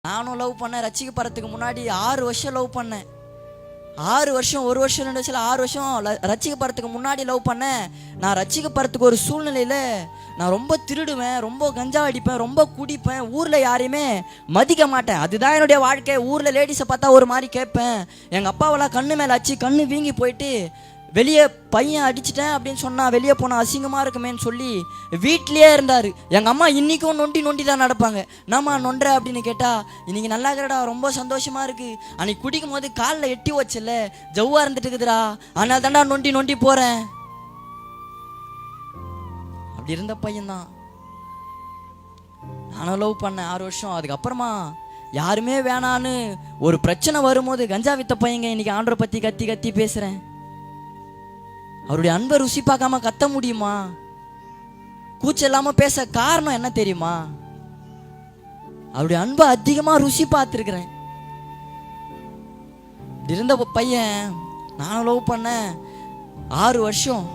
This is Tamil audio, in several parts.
நானும் லவ் பண்ணேன். ரட்சிக்கப்படுறதுக்கு முன்னாடி 6 வருஷம் லவ் பண்ணேன். 6 வருஷம், 1 வருஷம் 2 வருஷம் 6 வருஷம் ரட்சிக்கப்படுறதுக்கு முன்னாடி லவ் பண்ணேன். நான் ரட்சிக்கப்படுறதுக்கு ஒரு சூழ்நிலையில் நான் ரொம்ப திருடுவேன், ரொம்ப கஞ்சா அடிப்பேன், ரொம்ப குடிப்பேன், ஊரில் யாரையுமே மதிக்க மாட்டேன். அதுதான் என்னுடைய வாழ்க்கை. ஊரில் லேடிஸை பார்த்தா ஒரு மாதிரி கேட்பேன். எங்கள் அப்பாவெல்லாம் கண்ணு மேலே அடிச்சு கண்ணு வீங்கி போயிட்டு வெளியே பையன் அடிச்சிட்டேன் அப்படின்னு சொன்னால் வெளியே போனால் அசிங்கமாக இருக்குமேன்னு சொல்லி வீட்லேயே இருந்தார். எங்கள் அம்மா இன்றைக்கும் நொண்டி தான் நடப்பாங்க. என்னம்மா நொன்ற அப்படின்னு கேட்டால், இன்றைக்கி நல்லா இருக்கிறடா, ரொம்ப சந்தோஷமாக இருக்குது, அன்றைக்கி குடிக்கும் போது காலில் எட்டி வச்சல ஜவ்வாக இருந்துட்டு இருக்குதுடா, அதனால தாண்டா நொண்டி போகிறேன். அப்படி இருந்த பையன்தான். நானும் லவ் பண்ணேன் 6 வருஷம். அதுக்கப்புறமா யாருமே வேணான்னு ஒரு பிரச்சனை வரும்போது கஞ்சா வித்த பையங்க இன்னைக்கு ஆண்டரை பற்றி கத்தி பேசுகிறேன். அவருடைய அன்பை ருசி பார்க்காம கத்த முடியுமா? கூச்சம் இல்லாமல் பேச காரணம் என்ன தெரியுமா? அவருடைய அன்பை அதிகமாக ருசி பார்த்துருக்கிறேன். இருந்த பையன் நானும் லவ் பண்ணேன் 6 வருஷம்.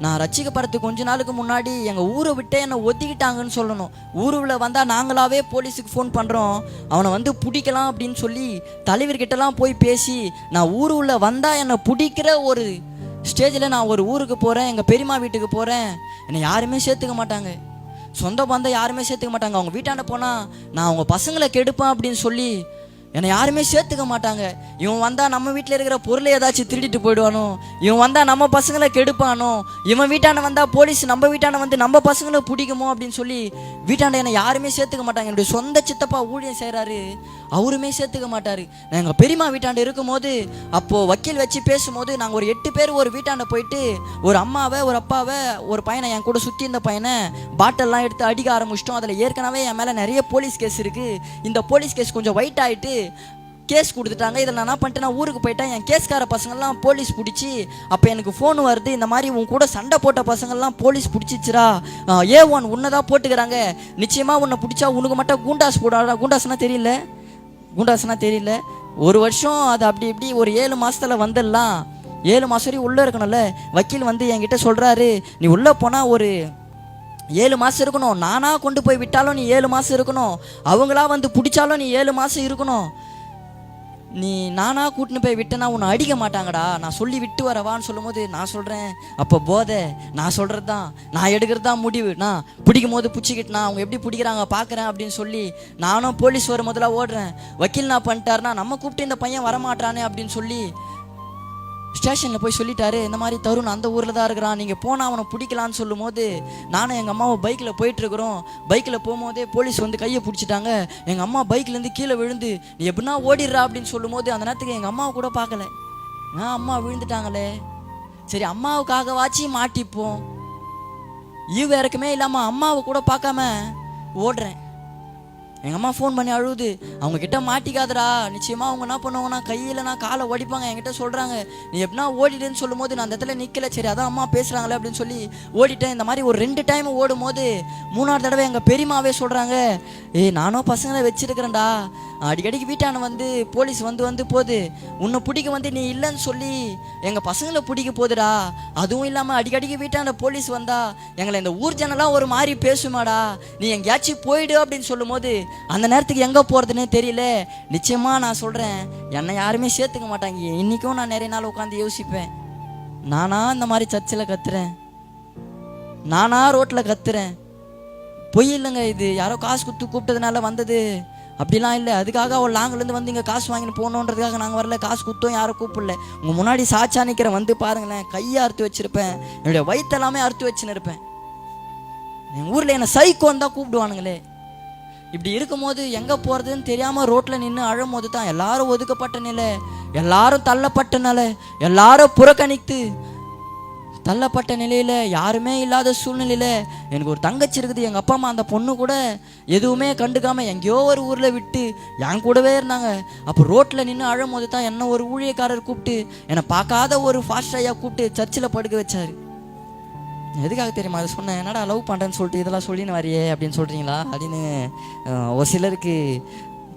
நான் ரட்சிக்கப்படுறதுக்கு கொஞ்ச நாளுக்கு முன்னாடி எங்கள் ஊரை விட்டே என்னை ஒத்திக்கிட்டாங்கன்னு சொல்லணும். ஊருவில் வந்தால் நாங்களாவே போலீஸுக்கு ஃபோன் பண்ணுறோம், அவனை வந்து பிடிக்கலாம் அப்படின்னு சொல்லி தலைவர்கிட்டலாம் போய் பேசி நான் ஊருள்ள வந்தால் என்னை பிடிக்கிற ஒரு ஸ்டேஜில் நான் ஒரு ஊருக்கு போகிறேன், எங்கள் பெரியம்மா வீட்டுக்கு போகிறேன். என்னை யாருமே சேர்த்துக்க மாட்டாங்க, சொந்த பந்தம் யாருமே சேர்த்துக்க மாட்டாங்க. அவங்க வீட்டாண்ட போனால் நான் அவங்க பசங்களை கெடுப்பேன் அப்படின்னு சொல்லி என்னை யாருமே சேர்த்துக்க மாட்டாங்க. இவன் வந்தால் நம்ம வீட்டில் இருக்கிற பொருளை ஏதாச்சும் திருடிட்டு போயிடுவானோ, இவன் வந்தால் நம்ம பசங்களை கெடுப்பானோ, இவன் வீட்டாண்ட வந்தால் போலீஸ் நம்ம வீட்டாண்ட வந்து நம்ம பசங்களை பிடிக்குமோ அப்படின்னு சொல்லி வீட்டாண்ட என்னை யாருமே சேர்த்துக்க மாட்டாங்க. என்னுடைய சொந்த சித்தப்பா ஊழியம் செய்கிறாரு, அவருமே சேர்த்துக்க மாட்டார். நான் எங்கள் பெரியம்மா வீட்டாண்ட இருக்கும்போது அப்போது வக்கீல் வச்சு பேசும்போது நாங்கள் ஒரு 8 பேர் ஒரு வீட்டாண்ட போயிட்டு ஒரு அம்மாவை, ஒரு அப்பாவை, ஒரு பையனை, என் கூட சுற்றி இருந்த பையனை பாட்டெல்லாம் எடுத்து அடிக்க ஆரம்பிச்சிட்டோம். அதில் ஏற்கனவே என் மேலே நிறைய போலீஸ் கேஸ் இருக்குது. இந்த போலீஸ் கேஸ் கொஞ்சம் ஒயிட் ஆகிட்டு கேஸ் கொடுத்துட்டாங்க. இதில் நான் என்ன பண்ணிட்டேன், நான் ஊருக்கு போயிட்டேன். என் கேஸ்கார பசங்கள்லாம் போலீஸ் பிடிச்சி அப்போ எனக்கு ஃபோன் வருது, இந்த மாதிரி உன் கூட சண்டை போட்ட பசங்கள்லாம் போலீஸ் பிடிச்சிச்சுரா, A1 உன்னை தான் போட்டுக்கிறாங்க, நிச்சயமாக உன்னை பிடிச்சா உனக்கு மட்டும் கூண்டாஸ் போடுறா. கூண்டாஸ்னா தெரியல. 1 வருஷம் அது அப்படி இப்படி ஒரு 7 மாதத்தில் வந்துடலாம். 7 மாதம் வரையும் உள்ளே இருக்கணும்ல. வக்கீல் வந்து என்கிட்ட சொல்கிறாரு, நீ உள்ளே போனால் ஒரு 7 மாதம் இருக்கணும், நானாக கொண்டு போய் விட்டாலும் நீ 7 மாதம் இருக்கணும், அவங்களா வந்து பிடிச்சாலும் நீ 7 மாதம் இருக்கணும், நீ நானாக கூட்டின்னு போய் விட்டேன்னா உன்னை அடிக்க மாட்டாங்கடா, நான் சொல்லி விட்டு வரவான்னு சொல்லும் போது நான் சொல்கிறேன், அப்போ போதை நான் சொல்கிறது தான், நான் எடுக்கிறது தான் முடிவு, நான் பிடிக்கும் போது பிடிச்சிக்கிட்டேனா அவங்க எப்படி பிடிக்கிறாங்க பார்க்குறேன் அப்படின்னு சொல்லி நானும் போலீஸ் வர முதல்ல ஓடுறேன். வக்கீல் நான் பண்ணிட்டாருனா நம்ம கூப்பிட்டு இந்த பையன் வரமாட்டானே அப்படின்னு சொல்லி ஸ்டேஷனில் போய் சொல்லிட்டாரு, இந்த மாதிரி தருண் அந்த ஊரில் தான் இருக்கிறான், நீங்கள் போனால் அவனை பிடிக்கலான்னு சொல்லும் போது நானும் எங்கள் அம்மாவை பைக்கில் போயிட்டுருக்குறோம். பைக்கில் போகும்போதே போலீஸ் வந்து கையை பிடிச்சிட்டாங்க. எங்கள் அம்மா பைக்லேருந்து கீழே விழுந்து நீ எப்படின்னா ஓடிடுறா அப்படின்னு சொல்லும் போது அந்த நேரத்துக்கு எங்கள் அம்மாவை கூட பார்க்கல. அம்மா விழுந்துட்டாங்களே, சரி அம்மாவுக்காகவாச்சு மாட்டிப்போம், ஈவு இறக்குமே இல்லாமல் அம்மாவை கூட பார்க்காம ஓடுறேன். எங்கள் அம்மா ஃபோன் பண்ணி அழுகுது, அவங்க கிட்ட மாட்டிக்காதடா, நிச்சயமாக அவங்க என்ன பண்ணுவாங்கன்னா கையில் நான் காலை ஓடிப்பாங்க. என்கிட்ட சொல்கிறாங்க நீ எப்படின்னா ஓடிடுன்னு சொல்லும் போது நான் அந்த இடத்துல நிற்கல. சரி அதான் அம்மா பேசுகிறாங்களே அப்படின்னு சொல்லி ஓடிட்டேன். இந்த மாதிரி ஒரு 2 டைம் ஓடும் போது 3ஆவது தடவை எங்கள் பெரியம்மாவே சொல்கிறாங்க, நானும் பசங்களை வச்சுருக்கிறேன்டா, அடிக்கடிக்கு வீட்டான வந்து போலீஸ் வந்து போகுது, உன்னை பிடிக்க வந்து நீ இல்லைன்னு சொல்லி எங்கள் பசங்களை பிடிக்க போகுதுடா, அதுவும் இல்லாமல் அடிக்கடிக்கு வீட்டான போலீஸ் வந்தா எங்களை இந்த ஊர் ஜனெல்லாம் ஒரு மாதிரி பேசுமாடா, நீ எங்கேயாச்சும் போயிடு அப்படின்னு சொல்லும் போது அந்த நேரத்துக்கு எங்கே போகிறதுனே தெரியல. நிச்சயமாக நான் சொல்கிறேன், என்னை யாருமே சேர்த்துக்க மாட்டாங்க. இன்றைக்கும் நான் நிறைய நாள் உட்காந்து யோசிப்பேன், நானா இந்த மாதிரி சர்ச்சில் கத்துறேன், நானா ரோட்டில் கத்துறேன், பொய் இல்லைங்க, இது யாரோ காசு குத்து கூப்பிட்டதுனால வந்தது அப்படிலாம் இல்லை. அதுக்காக அவள் லாங்கிலேருந்து வந்து இங்கே காசு வாங்கின்னு போகணுன்றதுக்காக நாங்கள் வரல, காசு குத்தோம் யாரும் கூப்பிடல. உங்கள் முன்னாடி சாட்சா நிற்கிறேன், வந்து பாருங்களேன், கையை அறுத்து வச்சுருப்பேன், என்னுடைய வயிற்றெல்லாமே அறுத்து வச்சுன்னு இருப்பேன். எங்கள் ஊரில் என்னை சைக்கோன்னு தான் கூப்பிடுவானுங்களே. இப்படி இருக்கும்போது எங்கே போகிறதுன்னு தெரியாமல் ரோட்டில் நின்று அழும் போது தான் எல்லாரும் ஒதுக்கப்பட்ட நிலை, எல்லாரும் தள்ளப்பட்ட நிலை, எல்லாரும் புறக்கணித்து தள்ளப்பட்ட நிலையில், யாருமே இல்லாத சூழ்நிலையில் எனக்கு ஒரு தங்கச்சி இருக்குது. எங்கள் அப்பா அம்மா அந்த பொண்ணு கூட எதுவுமே கண்டுக்காமல் எங்கேயோ ஒரு ஊரில் விட்டு என் கூடவே இருந்தாங்க. அப்போ ரோட்டில் நின்று அழும் போது தான் என்ன ஒரு ஊழியக்காரர் கூப்பிட்டு என்னை பார்க்காத ஒரு ஃபாஸ்ட் ஐயா கூப்பிட்டு சர்ச்சில் படுக்க வச்சார். எதுக்காக தெரியுமா அதை சொன்னேன், என்னடா லவ் பண்ணுறேன்னு சொல்லிட்டு இதெல்லாம் சொல்லின்னு வரையே அப்படின்னு சொல்கிறீங்களா அப்படின்னு ஒரு சிலருக்கு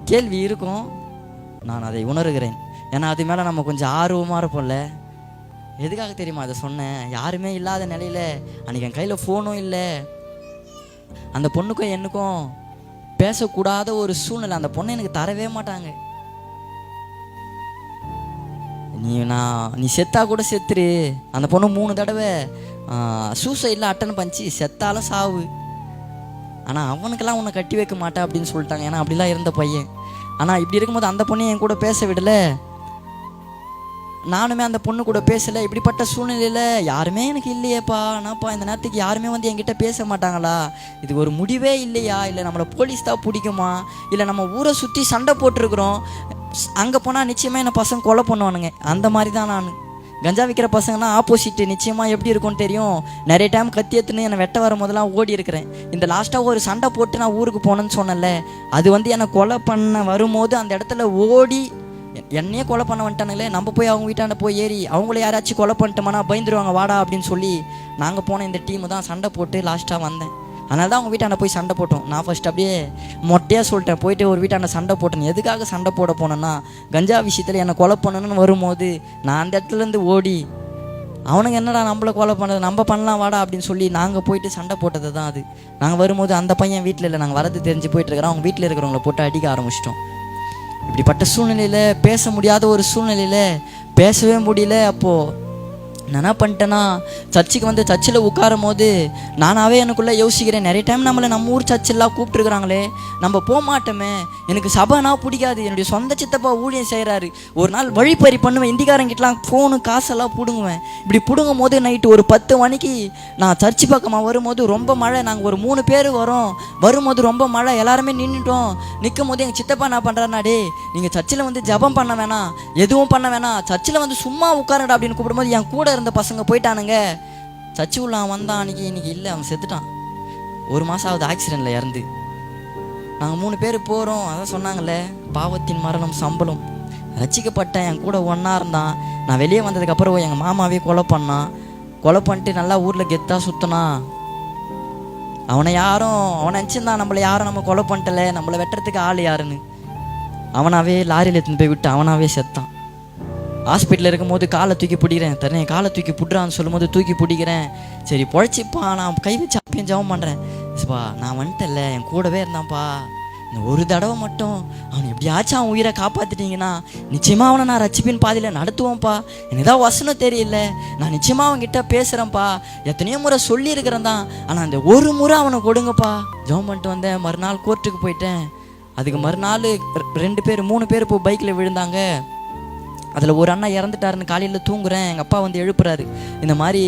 கேள்வி இருக்கும். நான் அதை உணர்கிறேன், ஏன்னா அது மேலே நம்ம கொஞ்சம் ஆர்வமாக இருப்போம்ல. எதுக்காக தெரியுமா அதை சொன்னேன், யாருமே இல்லாத நிலையில் அன்றைக்கி என் கையில் ஃபோனும் இல்லை, அந்த பொண்ணுக்கும் எனக்கும் பேசக்கூடாத ஒரு சூழ்நிலை. அந்த பொண்ணை எனக்கு தரவே மாட்டாங்க. நீ செத்தா கூட செத்துரு. அந்த பொண்ணு 3 தடவை சூசைடில் அட்டன் பண்ணிச்சு, செத்தாலும் சாவு. ஆனால் அவனுக்கெல்லாம் உன்னை கட்டி வைக்க மாட்டேன் அப்படின்னு சொல்லிட்டாங்க. ஏன்னா அப்படிலாம் இருந்த பையன். ஆனால் இப்படி இருக்கும்போது அந்த பொண்ணை என் கூட பேச விடலை, நானுமே அந்த பொண்ணு கூட பேசலை. இப்படிப்பட்ட சூழ்நிலையில் யாருமே எனக்கு இல்லையேப்பா, ஆனாப்பா இந்த நேரத்துக்கு யாருமே வந்து என்கிட்ட பேச மாட்டாங்களா? இது ஒரு முடிவே இல்லையா? இல்லை நம்மளை போலீஸ் தான் பிடிக்குமா? இல்லை நம்ம ஊரை சுற்றி சண்டை போட்டிருக்கிறோம், அங்கே போனால் நிச்சயமாக என்னை பசங்க கொலை பண்ணுவானுங்க. அந்த மாதிரி தான் நான். கஞ்சா விற்கிற பசங்கன்னா ஆப்போசிட்டு நிச்சயமாக எப்படி இருக்கும்னு தெரியும். நிறைய டைம் கத்தி எடுத்துன்னு என்னை வெட்ட வரும் போதெல்லாம் ஓடி இருக்கிறேன். இந்த லாஸ்ட்டாக ஒரு சண்டை போட்டு நான் ஊருக்கு போனேன்னு சொன்னேன்ல, அது வந்து என்னை கொலை பண்ண வரும்போது அந்த இடத்துல ஓடி என்னையே கொலை பண்ண வந்துட்டானுங்களே. நம்ம போய் அவங்க வீட்டாண்ட போய் ஏறி அவங்கள யாராச்சும் கொலை பண்ணிட்டோம்னா பயந்துருவாங்க, வாடா அப்படின்னு சொல்லி நாங்கள் போன இந்த டீமு தான் சண்டை போட்டு லாஸ்ட்டாக வந்தேன். அதனால தான் அவங்க வீட்டாண்ட போய் சண்டை போட்டோம். நான் ஃபஸ்ட் அப்படியே மொட்டையாக சொல்லிட்டேன், போயிட்டு ஒரு வீட்டாண்ட சண்டை போட்டேன். எதுக்காக சண்டை போட போனேன்னா, கஞ்சா விஷயத்தில் என்னை கொலை பண்ணணும்னு வரும்போது நான் அந்த இடத்துலேருந்து ஓடி அவனுங்க என்னடா நம்மளை கொலை பண்ணுறது, நம்ம பண்ணலாம் வாடா அப்படின்னு சொல்லி நாங்கள் போயிட்டு சண்டை போட்டது தான் அது. நாங்கள் வரும்போது அந்த பையன் வீட்டில் இல்லை, நாங்கள் வரது தெரிஞ்சு போயிட்டுருக்கிறோம். அவங்க வீட்டில் இருக்கிறவங்கள போட்டு அடிக்க ஆரம்பிச்சிட்டோம். இப்படிப்பட்ட சூழ்நிலையில், பேச முடியாத ஒரு சூழ்நிலையில், பேசவே முடியல. அப்போது நான் என்ன பண்ணிட்டேன்னா, சர்ச்சுக்கு வந்து சர்ச்சில் உட்காரும் போது நானாகவே எனக்குள்ளே யோசிக்கிறேன், நிறைய டைம் நம்ம ஊர் சர்ச்செல்லாம் கூப்பிட்டுருக்குறாங்களே, நம்ம போக மாட்டோமே. எனக்கு சபைனா பிடிக்காது. என்னுடைய சொந்த சித்தப்பா ஊழியம் செய்கிறாரு. ஒரு நாள் வழிப்பறி பண்ணுவேன், இந்திக்காரங்கிட்டலாம் ஃபோனு காசெல்லாம் பிடுங்குவேன். இப்படி பிடுங்கும் போது நைட்டு ஒரு 10 மணிக்கு நான் சர்ச்சு பக்கமாக வரும்போது ரொம்ப மழை. நாங்கள் ஒரு 3 பேர் வரும்போது ரொம்ப மழை, எல்லாருமே நின்றுட்டோம். நிற்கும் போது எங்கள் சித்தப்பா என்ன பண்ணுறாருனா, டே நீங்கள் சர்ச்சில் வந்து ஜபம் பண்ண வேணாம், எதுவும் பண்ண வேணாம், சர்ச்சில் வந்து சும்மா உட்காருங்கடா அப்படின்னு கூப்பிடும்போது என் கூட இருந்த பசங்க போயிட்டானுங்க. சர்ச்சு உள்ள அவன் வந்தான், இன்னைக்கு இல்லை, அவன் செத்துட்டான். 1 மாதம் ஆகுது ஆக்சிடெண்ட்டில் இறந்து. நாங்கள் 3 பேர் போகிறோம். அதான் சொன்னாங்களே, பாவத்தின் மரணம் சம்பளம். ரசிக்கப்பட்டேன், என் கூட ஒன்றா இருந்தான். நான் வெளியே வந்ததுக்கப்புறம் எங்கள் மாமாவே கொலை பண்ணான். கொலை பண்ணிட்டு நல்லா ஊரில் கெத்தாக சுற்றினான். அவனை நினச்சிருந்தான் நம்மளை யாரும் நம்ம கொலை பண்ணிட்டல, நம்மளை வெட்டுறதுக்கு ஆள் யாருன்னு. அவனாவே லாரியில் எடுத்துன்னு போய் விட்டு அவனாவே செத்தான். ஹாஸ்பிட்டலில் இருக்கும்போது காலை தூக்கி பிடிக்கிறேன், தரேன் காலை தூக்கி பிடிறான்னு சொல்லும் போது தூக்கி பிடிக்கிறேன். சரி பொழைச்சிப்பா, நான் கை வச்சு அப்பயும் ஜெபம் பண்ணுறேன். பா நான் வந்துட்டல, என் கூடவே இருந்தான்ப்பா, இந்த ஒரு தடவை மட்டும் அவனை எப்படியாச்சும் அவன் உயிரை காப்பாற்றிட்டீங்கன்னா நிச்சயமாக அவனை நான் ரட்சிப்பின் பாதியில் நடத்துவோம்ப்பா. எனக்கு ஏதாவது வசனம் தெரியல, நான் நிச்சயமாக அவன்கிட்ட பேசுகிறேன்ப்பா, எத்தனையோ முறை சொல்லியிருக்கிறேன் தான், ஆனால் அந்த ஒரு முறை அவனை கொடுங்கப்பா. ஜெபம் பண்ணிட்டு வந்தேன். மறுநாள் கோர்ட்டுக்கு போயிட்டேன். அதுக்கு மறுநாள் 3 பேர் இப்போ பைக்கில் விழுந்தாங்க. அதில் ஒரு அண்ணா இறந்துட்டாருன்னு காலையில் தூங்குறேன். எங்கள் அப்பா வந்து எழுப்புறாரு, இந்த மாதிரி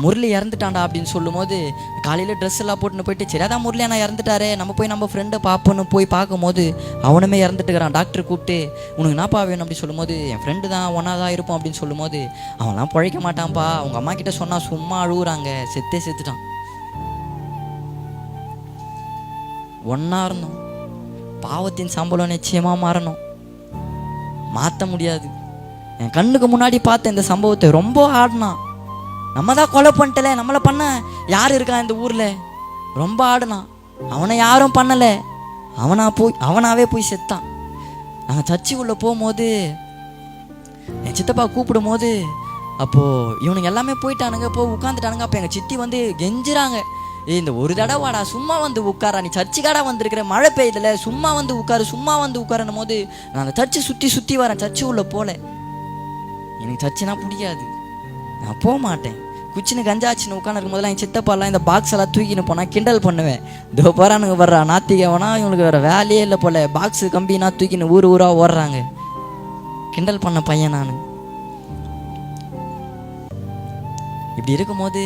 முரளி இறந்துட்டான்டா அப்படின்னு சொல்லும் போது காலையில் ட்ரெஸ் எல்லாம் போட்டுன்னு போயிட்டு, சரி அதான் முரளி அண்ணா இறந்துட்டாரே, நம்ம ஃப்ரெண்டை பார்ப்போன்னு போய் பார்க்கும்போது அவனுமே இறந்துட்டுக்கிறான். டாக்டர் கூப்பிட்டு உனக்கு என்னப்பா வேணும் அப்படி சொல்லும் போது, என் ஃப்ரெண்டு தான் ஒன்றா தான் இருப்போம் அப்படின்னு சொல்லும் போது, அவன்லாம் பிழைக்க மாட்டான்ப்பா, அவங்க அம்மா கிட்ட சொன்னால் சும்மா அழுகுறாங்க, செத்துட்டான். ஒன்றா இருந்தோம். பாவத்தின் சம்பளம் நிச்சயமாக மாறணும், மாற்ற முடியாது. என் கண்ணுக்கு முன்னாடி பார்த்த இந்த சம்பவத்தை ரொம்ப ஆடினான். நம்ம தான் கொலை பண்ணிட்டல, நம்மளை பண்ண யார் இருக்கா இந்த ஊரில், ரொம்ப ஆடினான். அவனை யாரும் பண்ணலை, அவனாவே போய் செத்தான். நாங்கள் சர்ச்சு உள்ளே போகும்போது என் சித்தப்பா கூப்பிடும் போது, அப்போது இவனுங்க எல்லாமே போயிட்டானுங்க, போய் உட்காந்துட்டானுங்க. அப்போ எங்கள் சித்தி வந்து கெஞ்சுறாங்க, இந்த ஒரு தடவாடா சும்மா வந்து உட்காரா, நீ சர்ச்சுக்காடா வந்திருக்கிற, மழை பெய்யுதுல, சும்மா வந்து உட்காருன்னும் போது நான் அந்த சர்ச்சு சுற்றி வரேன். சர்ச்சு உள்ள போல, எனக்கு சர்ச்சுனா பிடிக்காது, நான் போக மாட்டேன். குச்சின்னு கஞ்சாச்சின்னு உட்காந்துருக்கும் போதெல்லாம் என் சித்தப்பாலாம் இந்த பாக்ஸ் எல்லாம் தூக்கின்னு போனால் கிண்டல் பண்ணுவேன். இதோ போகிறானுங்க வர்றா நாத்திகவனா, இவனுக்கு வேறு வேலையே இல்லை போல, பாக்ஸு கம்பினா தூக்கின்னு ஊராக ஓடுறாங்க. கிண்டல் பண்ண பையன் நான். இப்படி இருக்கும்போது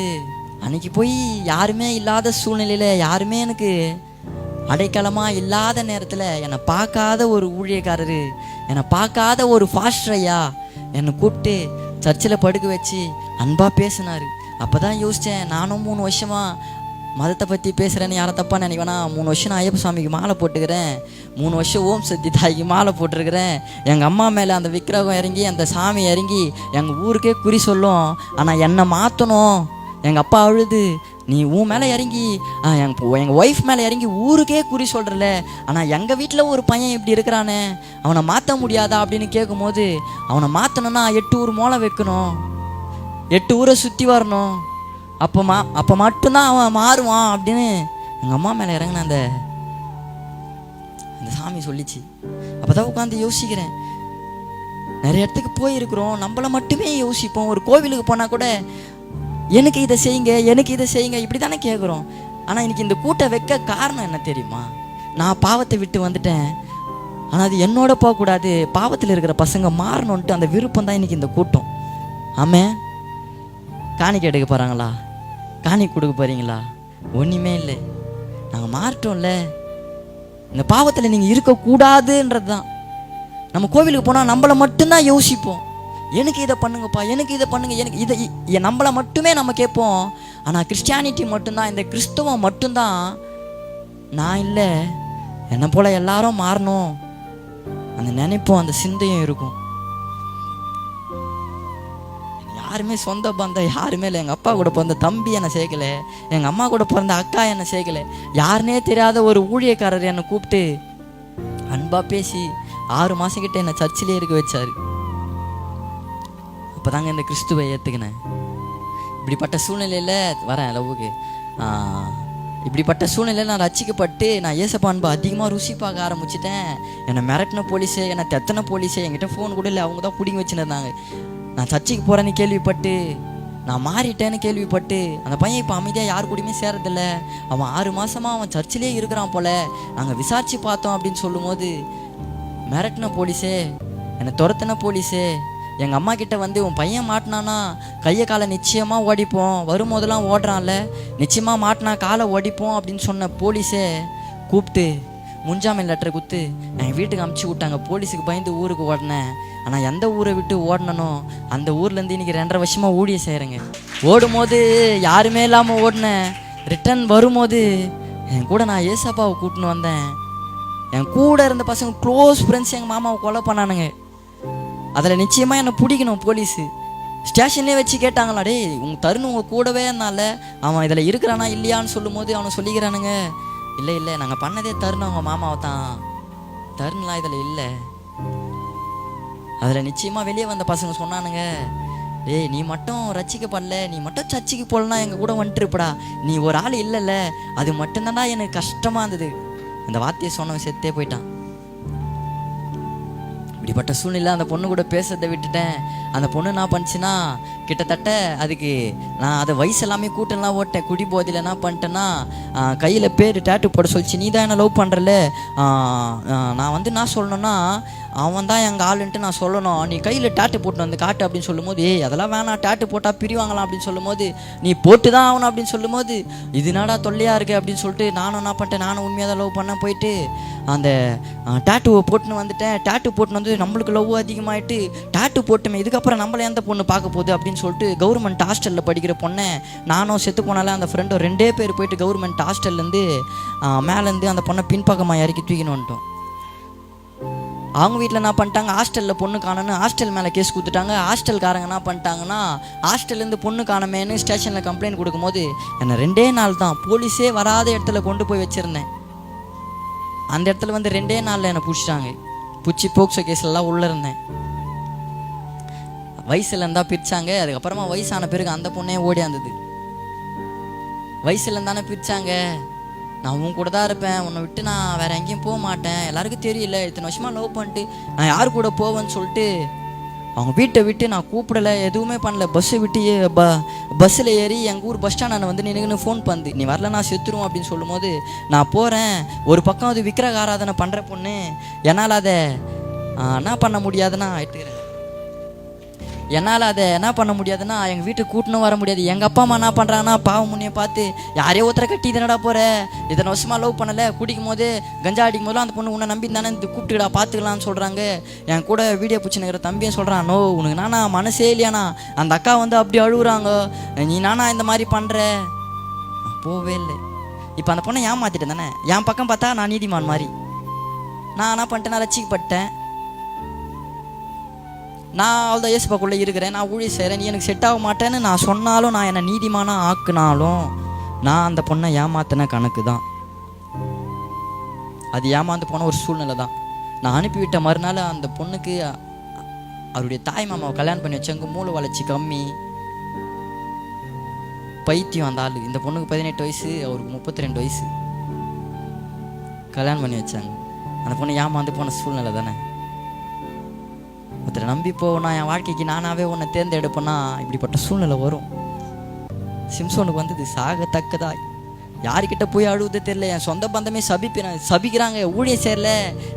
அன்னைக்கு போய் யாருமே இல்லாத சூழ்நிலையில், யாருமே எனக்கு அடைக்கலமாக இல்லாத நேரத்தில் என்னை பார்க்காத ஒரு ஊழியக்காரரு, என்னை பார்க்காத ஒரு ஃபாஸ்டர் ஐயா என்னை கூப்பிட்டு சர்ச்சில் படுக்க வச்சு அன்பாக பேசினார். அப்போ தான் யோசித்தேன், நானும் 3 வருஷமாக மதத்தை பற்றி பேசுகிறேன்னு யாரை தப்பாக நினைவேனா. 3 வருஷம் நான் ஐயப்ப சாமிக்கு மாலை போட்டுக்கிறேன், 3 வருஷம் ஓம் சக்தி தாய்க்கு மாலை போட்டிருக்கிறேன். எங்கள் அம்மா மேலே அந்த விக்கிரகம் இறங்கி, அந்த சாமி இறங்கி எங்கள் ஊருக்கே குறி சொல்லும். ஆனால் என்னை மாற்றணும். எங்கள் அப்பா அழுது, நீ உன் மேலே இறங்கி எங்கள் ஒய்ஃப் மேலே இறங்கி ஊருக்கே குறி சொல்கிறல, ஆனால் எங்கள் வீட்டில் ஒரு பையன் இப்படி இருக்கிறானே, அவனை மாற்ற முடியாதா அப்படின்னு கேட்கும்போது, அவனை மாற்றணுன்னா 8 ஊர் மோளை வைக்கணும், 8 ஊரை சுற்றி வரணும், அப்போ மட்டும்தான் அவன் மாறுவான் அப்படின்னு எங்கள் அம்மா மேலே இறங்கின அந்த அந்த சாமி சொல்லிச்சு. அப்போ தான் உட்காந்து யோசிக்கிறேன், நிறைய இடத்துக்கு போயிருக்கிறோம், நம்மளை மட்டுமே யோசிப்போம். ஒரு கோவிலுக்கு போனால் கூட எனக்கு இதை செய்யுங்க, எனக்கு இதை செய்யுங்க, இப்படி தானே கேட்குறோம். ஆனால் இன்னைக்கு இந்த கூட்டை வைக்க காரணம் என்ன தெரியுமா? நான் பாவத்தை விட்டு வந்துட்டேன், ஆனால் அது என்னோட போகக்கூடாது, பாவத்தில் இருக்கிற பசங்க மாறணுன்ட்டு அந்த விருப்பம் தான் இன்னைக்கு இந்த கூட்டம். ஆமாம். காணிக்கை எடுக்க போகிறாங்களா? காணிக்கை கொடுக்க போகிறீங்களா? ஒன்றுமே இல்லை. நாங்கள் மாறிட்டோம்ல. இந்த பாவத்தில் நீங்கள் இருக்கக்கூடாதுன்றது தான். நம்ம கோவிலுக்கு போனால் நம்மளை மட்டும்தான் யோசிப்போம், எனக்கு இதை பண்ணுங்கப்பா, எனக்கு இதை பண்ணுங்க, எனக்கு இதை நம்மளை மட்டுமே நம்ம கேட்போம். ஆனால் கிறிஸ்டியானிட்டி மட்டும்தான், இந்த கிறிஸ்தவம் மட்டும்தான், நான் இல்லை, என்னை போல் எல்லாரும் மாறணும் அந்த நினைப்போம், அந்த சிந்தையும் இருக்கும். யாருமே சொந்த பந்தம் யாருமே இல்லை. எங்கள் அப்பா கூட பிறந்த தம்பி என்னை சேர்க்கலை, எங்கள் அம்மா கூட பிறந்த அக்கா என்னை சேர்க்கலை. யாருனே தெரியாத ஒரு ஊழியக்காரர் என்னை கூப்பிட்டு அன்பாக பேசி 6 மாதம் கிட்ட என்னை சர்ச்சிலே இருக்க வச்சார். அப்போ தாங்க இந்த கிறிஸ்துவை ஏற்றுக்கினேன். இப்படிப்பட்ட சூழ்நிலையில் வரேன் லவ்வுக்கு. இப்படிப்பட்ட சூழ்நிலையில் நான் ரசிக்கப்பட்டு நான் ஏசப்பா அன்பை அதிகமாக ருசி பார்க்க ஆரம்பிச்சிட்டேன். என்னை மிரட்டின போலீஸு, என்னை தெத்தனை போலீஸு, என்கிட்ட ஃபோன் கூட இல்லை, அவங்க தான் பிடிங்கி வச்சுருந்தாங்க. நான் சர்ச்சுக்கு போகிறேன்னு கேள்விப்பட்டு, நான் மாறிட்டேன்னு கேள்விப்பட்டு, அந்த பையன் இப்போ அமைதியாக யார் கூடயுமே சேரதில்ல. அவன் 6 மாதமாக அவன் சர்ச்சிலே இருக்கிறான் போல், நாங்கள் விசாரித்து பார்த்தோம் அப்படின்னு சொல்லும் போது, மிரட்டின போலீஸே, என்னை துரத்தின போலீஸே, எங்கள் அம்மா கிட்ட வந்து உன் பையன் மாட்டினானா கையை காலை நிச்சயமாக ஓடிப்போம், வரும்போதெல்லாம் ஓடுறான்ல, நிச்சயமாக மாட்டினா காலை ஓடிப்போம் அப்படின்னு சொன்ன போலீஸே கூப்பிட்டு முன்ஜாமீன் லெட்டரை கொடுத்து எங்கள் வீட்டுக்கு அமுச்சு விட்டாங்க. போலீஸுக்கு பயந்து ஊருக்கு ஓடினேன். ஆனால் எந்த ஊரை விட்டு ஓடனோ அந்த ஊர்லேருந்து இன்றைக்கி 2.5 வருஷமாக ஊழிய செய்கிறேங்க. ஓடும்போது யாருமே இல்லாமல் ஓடினேன். ரிட்டன் வரும்போது என் கூட நான் ஏசப்பாவை கூட்டின்னு வந்தேன். என் கூட இருந்த பசங்க க்ளோஸ் ஃப்ரெண்ட்ஸ் எங்கள் மாமாவை கொலை பண்ணானுங்க. அதில் நிச்சயமாக என்னை பிடிக்கணும். போலீஸு ஸ்டேஷன்லேயே வச்சு கேட்டாங்களா, டே உங்கள் தருண் உங்கள் கூடவே இருந்தால அவன் இதில் இருக்கிறானா இல்லையான்னு சொல்லும் போது அவனை சொல்லிக்கிறானுங்க, இல்லை இல்லை நாங்கள் பண்ணதே தருண் அவங்க மாமாவை தான், தருண்லாம் இதில் இல்லை. அதில் நிச்சயமாக வெளியே வந்த பசங்க சொன்னானுங்க, டேய் நீ மட்டும் ரசிக்கப்படல, நீ மட்டும் சர்ச்சுக்கு போகலன்னா எங்கள் கூட வந்துட்டுருப்படா, நீ ஒரு ஆள் இல்லைல்ல, அது மட்டும்தான்டா எனக்கு கஷ்டமாக இருந்தது. அந்த வார்த்தையை சொன்னவன் செத்தே போயிட்டான். இப்படிப்பட்ட சூழ்நிலை அந்த பொண்ணு கூட பேசுறதை விட்டுட்டேன். அந்த பொண்ணு என்ன பண்ணுச்சுன்னா, கிட்டத்தட்ட அதுக்கு நான் அதை வயசு எல்லாமே கூட்டம்லாம் ஓட்டேன். குடி போதையில் என்ன பண்ணிட்டேன்னா, கையில் பேர் டேட்டு போட சொல்லிச்சு. நீ தான் என்ன லவ் பண்ணுறல, நான் வந்து என்ன சொல்லணும்னா அவன் தான் எங்கள் ஆளுன்ட்டு நான் சொல்லணும், நீ கையில் டேட்டு போட்டு வந்து காட்டு அப்படின்னு சொல்லும்போது, ஏய் அதெல்லாம் வேணாம், டேட்டு போட்டால் பிரிவாங்களாம் அப்படின்னு சொல்லும்போது, நீ போட்டு தான் ஆகணும் அப்படின்னு சொல்லும்போது, இது நாடா தொல்லையாக இருக்குது அப்படின்னு சொல்லிட்டு நானும் என்ன பண்ணிட்டேன், நானும் உண்மையாக தான் லவ் பண்ண போயிட்டு அந்த டேட்டுவை போட்டுன்னு வந்துட்டேன். டேட்டு போட்டுன்னு வந்து நம்மளுக்கு லவ் அதிகமாகிட்டு, டேட்டு போட்டுமே இதுக்கப்புறம் நம்மளை எந்த பொண்ணு பார்க்க போகுது அப்படின்னு சொல்லிட்டு கவர்மெண்ட் ஹாஸ்டலில் படிக்கிற பொண்ணை நானும் செத்து போனால அந்த ஃப்ரெண்டும் 2 பேர் போயிட்டு கவர்மெண்ட் ஹாஸ்டல்லேருந்து மேலேருந்து அந்த பொண்ணை பின்பக்கமாக இறக்கி தூக்கின்னு வந்துட்டோம். அவங்க வீட்டில் என்ன பண்ணிட்டாங்க, ஹாஸ்டலில் பொண்ணு காணன்னு ஹாஸ்டல் மேலே கேஸ் கொடுத்துட்டாங்க. ஹாஸ்டல்காரங்க என்ன பண்ணிட்டாங்கன்னா, ஹாஸ்டல்லேருந்து பொண்ணு காணமேன்னு ஸ்டேஷனில் கம்ப்ளைண்ட் கொடுக்கும்போது என்னை 2 நாள் தான் போலீஸே வராத இடத்துல கொண்டு போய் வச்சுருந்தேன். அந்த இடத்துல வந்து 2 நாளில் என்னை பிடிச்சிட்டாங்க. பிடிச்சி போக்சோ கேஸ்லாம் உள்ளே இருந்தேன். வயசுல இருந்தால் பிரித்தாங்க. அதுக்கப்புறமா வயசான பிறகு அந்த பொண்ணே ஓடியாந்தது. வயசுல இருந்தானே பிரித்தாங்க. நான் உன் கூட தான் இருப்பேன், உன்னை விட்டு நான் வேறு எங்கேயும் போக மாட்டேன், எல்லாருக்கும் தெரியல, இத்தனை வருஷமாக லவ் பண்ணிட்டு நான் யார் கூட போவேன்னு சொல்லிட்டு அவங்க வீட்டை விட்டு நான் கூப்பிடலை, எதுவுமே பண்ணல. பஸ்ஸை விட்டு பஸ்ஸில் ஏறி எங்கள் ஊர் பஸ் ஸ்டாண்ட் வந்து நின்றுன்னு ஃபோன் பண்ணு, நீ வரல நான் செத்துருவோம் அப்படின்னு சொல்லும் போது நான் போகிறேன். ஒரு பக்கம் அது விக்கிரக ஆராதனை பண்ணுற பொண்ணு, என்னால் அதை என்ன பண்ண முடியாதுன்னா என்ன பண்ண முடியாதுன்னா எங்கள் வீட்டுக்கு கூட்டின்னு வர முடியாது. எங்கள் அப்பா அம்மா என்ன பண்ணுறாங்கன்னா, பாவம் முன்னையை பார்த்து யாரையோ ஒருத்தரை கட்டி இதனடா போகிற, இத்தனை வருஷமாக லவ் பண்ணலை, குடிக்கும் போது கஞ்சா அடிக்கும் போதெல்லாம் அந்த பொண்ணு உன்னை நம்பி தானே இந்த கூப்பிட்டுடா பார்த்துக்கலான்னு சொல்கிறாங்க. என் கூட வீடியோ பிடிச்சினுக்கிற தம்பியும் சொல்கிறான், நோ உனக்கு நானா மனசே இல்லையாண்ணா, அந்த அக்கா வந்து அப்படி அழுகுறாங்க, நீ நானா இந்த மாதிரி பண்ணுற. போவே இல்லை. இப்போ அந்த பொண்ணை ஏமாத்திட்டேன் தானே, என் பக்கம் பார்த்தா நான் நீதிமான் மாதிரி. நான் என்ன பண்ணிட்டேன், நான் ரசிக்கப்பட்டேன். நான் அவ்வளோ ஏசப்பாக்குள்ளே இருக்கிறேன், நான் ஊழிய செய்கிறேன், நீ எனக்கு செட் ஆக மாட்டேன்னு நான் சொன்னாலும், நான் என்னை நீதிமானாக ஆக்குனாலும், நான் அந்த பொண்ணை ஏமாத்தின கணக்கு தான். அது ஏமாந்து போன ஒரு சூழ்நிலை தான். நான் அனுப்பிவிட்ட மறுநாள் அந்த பொண்ணுக்கு அவருடைய தாய் மாமாவை கல்யாணம் பண்ணி வச்சாங்க. மூளை வளர்ச்சி கம்மி, பைத்தியம் அந்த ஆள். இந்த பொண்ணுக்கு 18 வயசு, அவருக்கு 32 வயசு. கல்யாணம் பண்ணி வச்சாங்க. அந்த பொண்ணு ஏமாந்து போன சூழ்நிலை தானே. ஒருத்தரை நம்பி போனா என் வாழ்க்கைக்கு நானாவே உன்னை தேர்ந்தெடுப்பேன்னா இப்படிப்பட்ட சூழ்நிலை வரும். சிம்சோனுக்கு வந்தது சாகத்தக்கதா. யாருக்கிட்ட போய் அழுவுது தெரியல. என் சொந்த பந்தமே சபிக்கிறாங்க. ஊழியம் சேரல,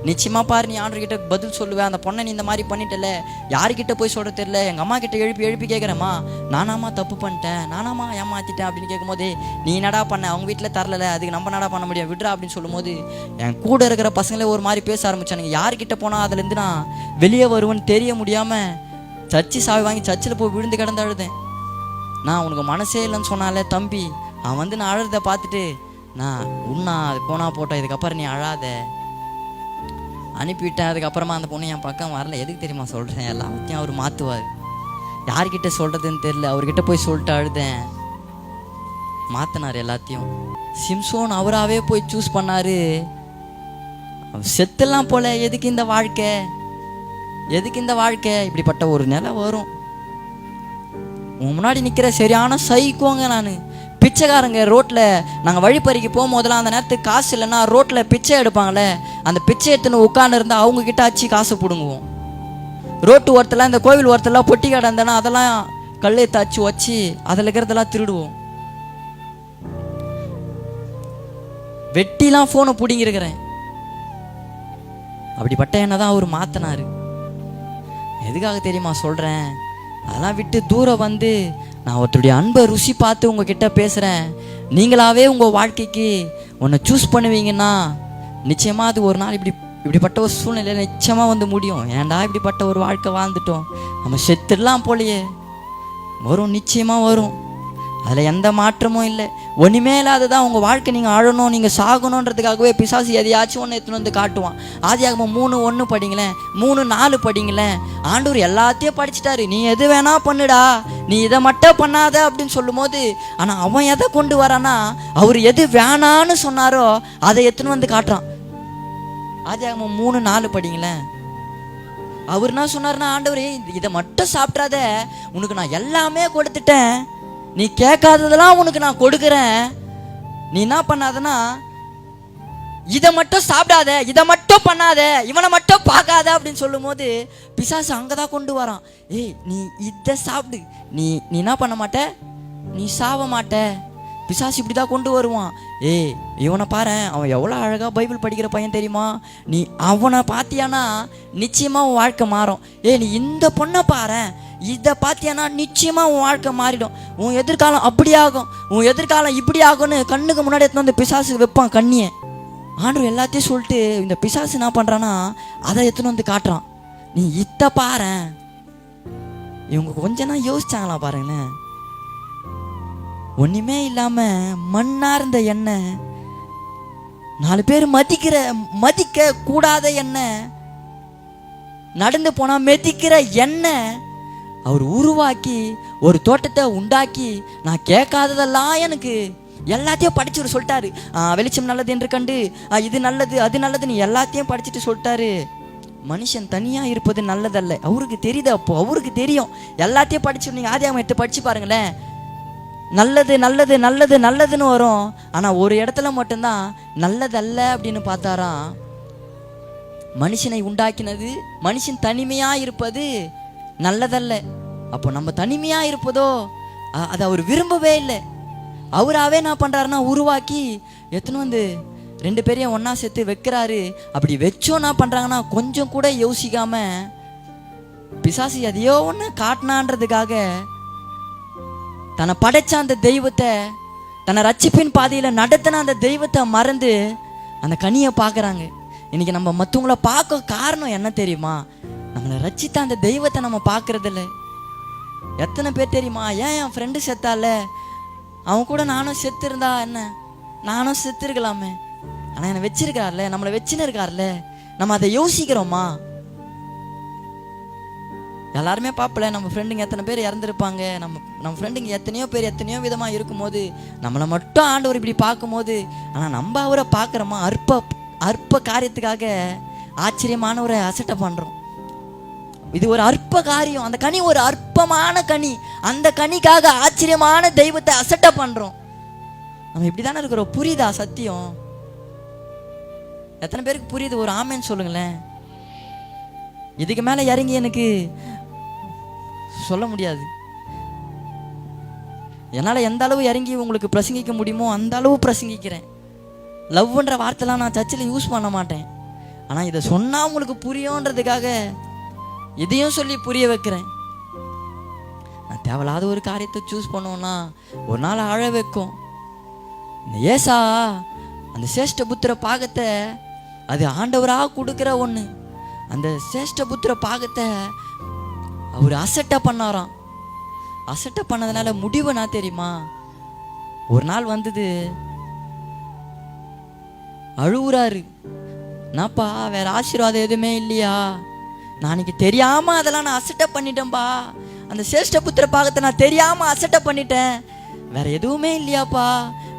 நிச்சயமா பாரு நீ ஆண்டவர்கிட்ட பதில் சொல்லுவேன், அந்த பொண்ணை நீ இந்த மாதிரி பண்ணிட்டல. யாருக்கிட்ட போய் சொல்ல தெரியல. எங்கள் அம்மா கிட்ட எழுப்பி கேட்குறேம்மா, நானாம்மா தப்பு பண்ணிட்டேன், நானாம்மா ஏமாத்திட்டேன் அப்படின்னு கேட்கும்போது, நீ என்னடா பண்ண, அவங்க வீட்டில் தரல, அதுக்கு நம்ம என்னடா பண்ண முடியும், விட்றா அப்படின்னு சொல்லும்போது என் கூட இருக்கிற பசங்களே ஒரு மாதிரி பேச ஆரம்பிச்சானுங்க. யார்கிட்ட போனால் அதுலேருந்து நான் வெளியே வருவேன்னு தெரிய முடியாமல் சர்ச்சு சாவி வாங்கி சர்ச்சில் போய் விழுந்து கிடந்து அழுதேன். நான் உனக்கு மனசே இல்லைன்னு சொன்னாலே தம்பி, அவன் வந்து நான் அழுறத பார்த்துட்டு, நான் உன்னா அது போனா போட்டோம், இதுக்கப்புறம் நீ அழாத அனுப்பிவிட்டேன். அதுக்கப்புறமா அந்த பொண்ணு என் பக்கம் வரல. எதுக்கு தெரியுமா சொல்கிறேன், எல்லாத்தையும் அவர் மாற்றுவார். யார்கிட்ட சொல்கிறதுன்னு தெரியல, அவர்கிட்ட போய் சொல்லிட்டு அழுதேன், மாற்றினார் எல்லாத்தையும். சிம்சோன் அவராகவே போய் சூஸ் பண்ணார். செத்துலாம் போல, எதுக்கு இந்த வாழ்க்கை, எதுக்கு இந்த வாழ்க்கை, இப்படிப்பட்ட ஒரு நிலை வரும். உன் முன்னாடி நிற்கிற சரியான சைக்கோங்க. நான் பிச்சைக்காரங்க ரோட்டில் நாங்கள் வழிப்பறிக்கு போகும்போதெல்லாம் அந்த நேரத்துக்கு காசு இல்லைன்னா ரோட்டில் பிச்சை எடுப்பாங்களே, அந்த பிச்சை எடுத்துன்னு உட்காந்து இருந்தால் அவங்கக்கிட்ட ஆச்சு காசு பிடுங்குவோம். ரோட்டு ஓரத்தில் இந்த கோவில் ஓரத்துலாம் பொட்டி கடை இருந்தேன்னா அதெல்லாம் கல்லை தாச்சு வச்சு அதில் இருக்கிறதெல்லாம் திருடுவோம். வெட்டிலாம் ஃபோனை பிடிங்கிருக்கிறேன். அப்படிப்பட்ட என்ன தான் அவர் மாற்றினார். எதுக்காக தெரியுமா சொல்கிறேன், அதெல்லாம் விட்டு தூரம் வந்து நான் ஒருத்தருடைய அன்பை ருசி பார்த்து உங்ககிட்ட பேசுகிறேன். நீங்களாவே உங்கள் வாழ்க்கைக்கு ஒன்றை சூஸ் பண்ணுவீங்கன்னா நிச்சயமாக அது ஒரு நாள் இப்படிப்பட்ட ஒரு சூழ்நிலையில் நிச்சயமாக வந்து முடியும். ஏன்டா இப்படிப்பட்ட ஒரு வாழ்க்கை வாழ்ந்துட்டோம், நம்ம செத்துடலாம் போலையே, வரும், நிச்சயமாக வரும். அதில் எந்த மாற்றமும் இல்லை. ஒன்றுமே இல்லாததான் உங்கள் வாழ்க்கை. நீங்கள் அழணும், நீங்கள் சாகணுன்றதுக்காகவே பிசாசு எதையாச்சும் ஒன்று எடுத்துன்னு வந்து காட்டுவான். ஆதியாகமம் 3:1 படிங்களேன், 3:4 படிங்களேன். ஆண்டவர் எல்லாத்தையும் படிச்சுட்டாரு, நீ எது வேணா பண்ணுடா, நீ இதை மட்டும் பண்ணாத அப்படின்னு சொல்லும் போது, ஆனால் அவன் எதை கொண்டு வரானா, அவர் எது வேணான்னு சொன்னாரோ அதை எடுத்துன்னு வந்து காட்டுறான். ஆதியாகமம் 3:4 படிங்களேன். அவர் என்ன சொன்னார்னா, ஆண்டவரே இதை மட்டும் சாப்பிட்றாத, உனக்கு நான் எல்லாமே கொடுத்துட்டேன், நீ கேட்காததெல்லாம் உனக்கு நான் கொடுக்குறேன், நீ என்ன பண்ணாதனா இதை மட்டும் சாப்பிடாத, இதை மட்டும் பண்ணாத, இவனை மட்டும் பார்க்காத அப்படின்னு சொல்லும் போது பிசாசு அங்கதான் கொண்டு வரான். ஏய் நீ இதை சாப்பிடு, நீ என்ன பண்ண மாட்ட, நீ சாவ மாட்ட. பிசாசு இப்படி தான் கொண்டு வருவான். ஏய் இவனை பாரு, அவன் எவ்வளோ அழகாக பைபிள் படிக்கிற பையன் தெரியுமா, நீ அவனை பார்த்தியானா நிச்சயமாக உன் வாழ்க்கை மாறும். நீ இந்த பொண்ணை பாரு, இதை பார்த்தியானா நிச்சயமாக உன் வாழ்க்கை மாறிடும், உன் எதிர்காலம் அப்படி ஆகும், உன் எதிர்காலம் இப்படி ஆகும்னு கண்ணுக்கு முன்னாடி எடுத்துன்னு வந்து பிசாசு வைப்பான் கண்ணியை. ஆண்டவர் எல்லாத்தையும் சொல்லிட்டு இந்த பிசாசு என்ன பண்ணுறான்னா அதை எடுத்துன்னு வந்து காட்டுறான். நீ இதை பாரு. இவங்க கொஞ்ச நாள் யோசிச்சாங்களாம் பாருங்களேன். ஒன்றுமே இல்லாமல் மண்ணார்ந்த எண்ணெய், 4 பேர் மதிக்க கூடாத எண்ணெய், நடந்து போனால் மெதிக்கிற எண்ணெய் அவர் உருவாக்கி ஒரு தோட்டத்தை உண்டாக்கி, நான் கேட்காததெல்லாம் எனக்கு எல்லாத்தையும் படிச்சு சொல்லிட்டாரு. வெளிச்சம் நல்லது என்று கண்டு இது நல்லது அது நல்லதுன்னு எல்லாத்தையும் படிச்சுட்டு சொல்லிட்டாரு. மனுஷன் தனியாக இருப்பது நல்லதல்ல, அவருக்கு தெரியுது. அப்போ அவருக்கு தெரியும். எல்லாத்தையும் படிச்சு நீங்கள் ஆதியாகமம் 8 படிச்சு பாருங்களேன். நல்லது நல்லது நல்லது நல்லதுன்னு வரும், ஆனால் ஒரு இடத்துல மட்டும்தான் நல்லதல்ல அப்படின்னு பார்த்தாராம். மனுஷனை உண்டாக்கினது, மனுஷன் தனிமையாக இருப்பது நல்லதல்ல. அப்போ நம்ம தனிமையாக இருப்பதோ அதை அவர் விரும்பவே இல்லை. அவராகவே என்ன பண்ணுறாருன்னா உருவாக்கி எத்தனை வந்து 2 பேரையும் ஒன்றா சேர்த்து வைக்கிறாரு. அப்படி வச்சோம் என்ன பண்ணுறாங்கன்னா கொஞ்சம் கூட யோசிக்காமல் பிசாசு எதையோ ஒன்று காட்டினான்றதுக்காக தன்னை படைச்ச அந்த தெய்வத்தை, தன்னை ரட்சிப்பின் பாதையில் நடத்தின அந்த தெய்வத்தை மறந்து அந்த கனியை பார்க்குறாங்க. இன்றைக்கி நம்ம மற்றவங்கள பார்க்க காரணம் என்ன தெரியுமா, நம்மளை ரட்சித்த அந்த தெய்வத்தை நம்ம பார்க்குறதில்ல. எத்தனை பேர் தெரியுமா, ஏன் என் ஃப்ரெண்டு செத்தால, அவன் கூட நானும் செத்து இருந்தா என்ன, நானும் செத்து இருக்கலாமே, ஆனால் என்னை வச்சிருக்கார்ல, நம்மளை வச்சுன்னு இருக்கார்ல, நம்ம அதை யோசிக்கிறோமா? எல்லாருமே பார்ப்பல, நம்ம ஃப்ரெண்டுங்க எத்தனை பேர் இறந்துருப்பாங்க, நம்ம ஃப்ரெண்டுங்க எத்தனையோ பேர் எத்தனையோ விதமாக இருக்கும்போது நம்மளை மட்டும் ஆண்டவர் இப்படி பார்க்கும்போது, ஆனால் நம்ம அவரை பார்க்குறோமா? அற்ப காரியத்துக்காக ஆச்சரியமான ஒரு அசட்டை பண்ணுறோம். இது ஒரு அற்ப காரியம், அந்த கனி ஒரு அற்பமான கனி, அந்த கனிக்காக ஆச்சரியமான தெய்வத்தை அசட்டை பண்ணுறோம். நம்ம இப்படி தானே இருக்கிறோம். புரியுதா சத்தியம்? எத்தனை பேருக்கு புரியுது? ஒரு ஆமேன்னு சொல்லுங்களேன். இதுக்கு மேலே இறங்கி எனக்கு சொல்ல முடியாது. என்னால் எந்த அளவு இறங்கி உங்களுக்கு பிரசங்கிக்க முடியுமோ அந்த அளவு பிரசங்கிக்கிறேன். லவ்ன்ற வார்த்தைலாம் நான் சர்ச்சில் யூஸ் பண்ண மாட்டேன். ஆனால் இதை சொன்னால் உங்களுக்கு புரியுன்றதுக்காக இதையும் சொல்லி புரிய வைக்கிறேன். நான் தேவையில்லாத ஒரு காரியத்தை சூஸ் பண்ணுவோன்னா ஒரு நாள் அழ வைக்கும். இந்த ஏசா அந்த சேஷ்ட புத்திர பாகத்தை அது ஆண்டவராக கொடுக்குற ஒன்று. அந்த சேஷ்ட புத்திர பாகத்தை அவர் அசட்டை பண்ணாராம். அசட்டை பண்ணதுனால முடிவு நான் தெரியுமா? ஒரு நாள் வந்தது அழுவுறாரு. நான்ப்பா வேற ஆசீர்வாதம் எதுவுமே இல்லையா? நான் இன்னைக்கு தெரியாம அதெல்லாம் நான் அசட்டை பண்ணிட்டேன்பா. அந்த சேஷ்ட புத்திர பாகத்தை நான் தெரியாம அசட்டை பண்ணிட்டேன். வேற எதுவுமே இல்லையாப்பா,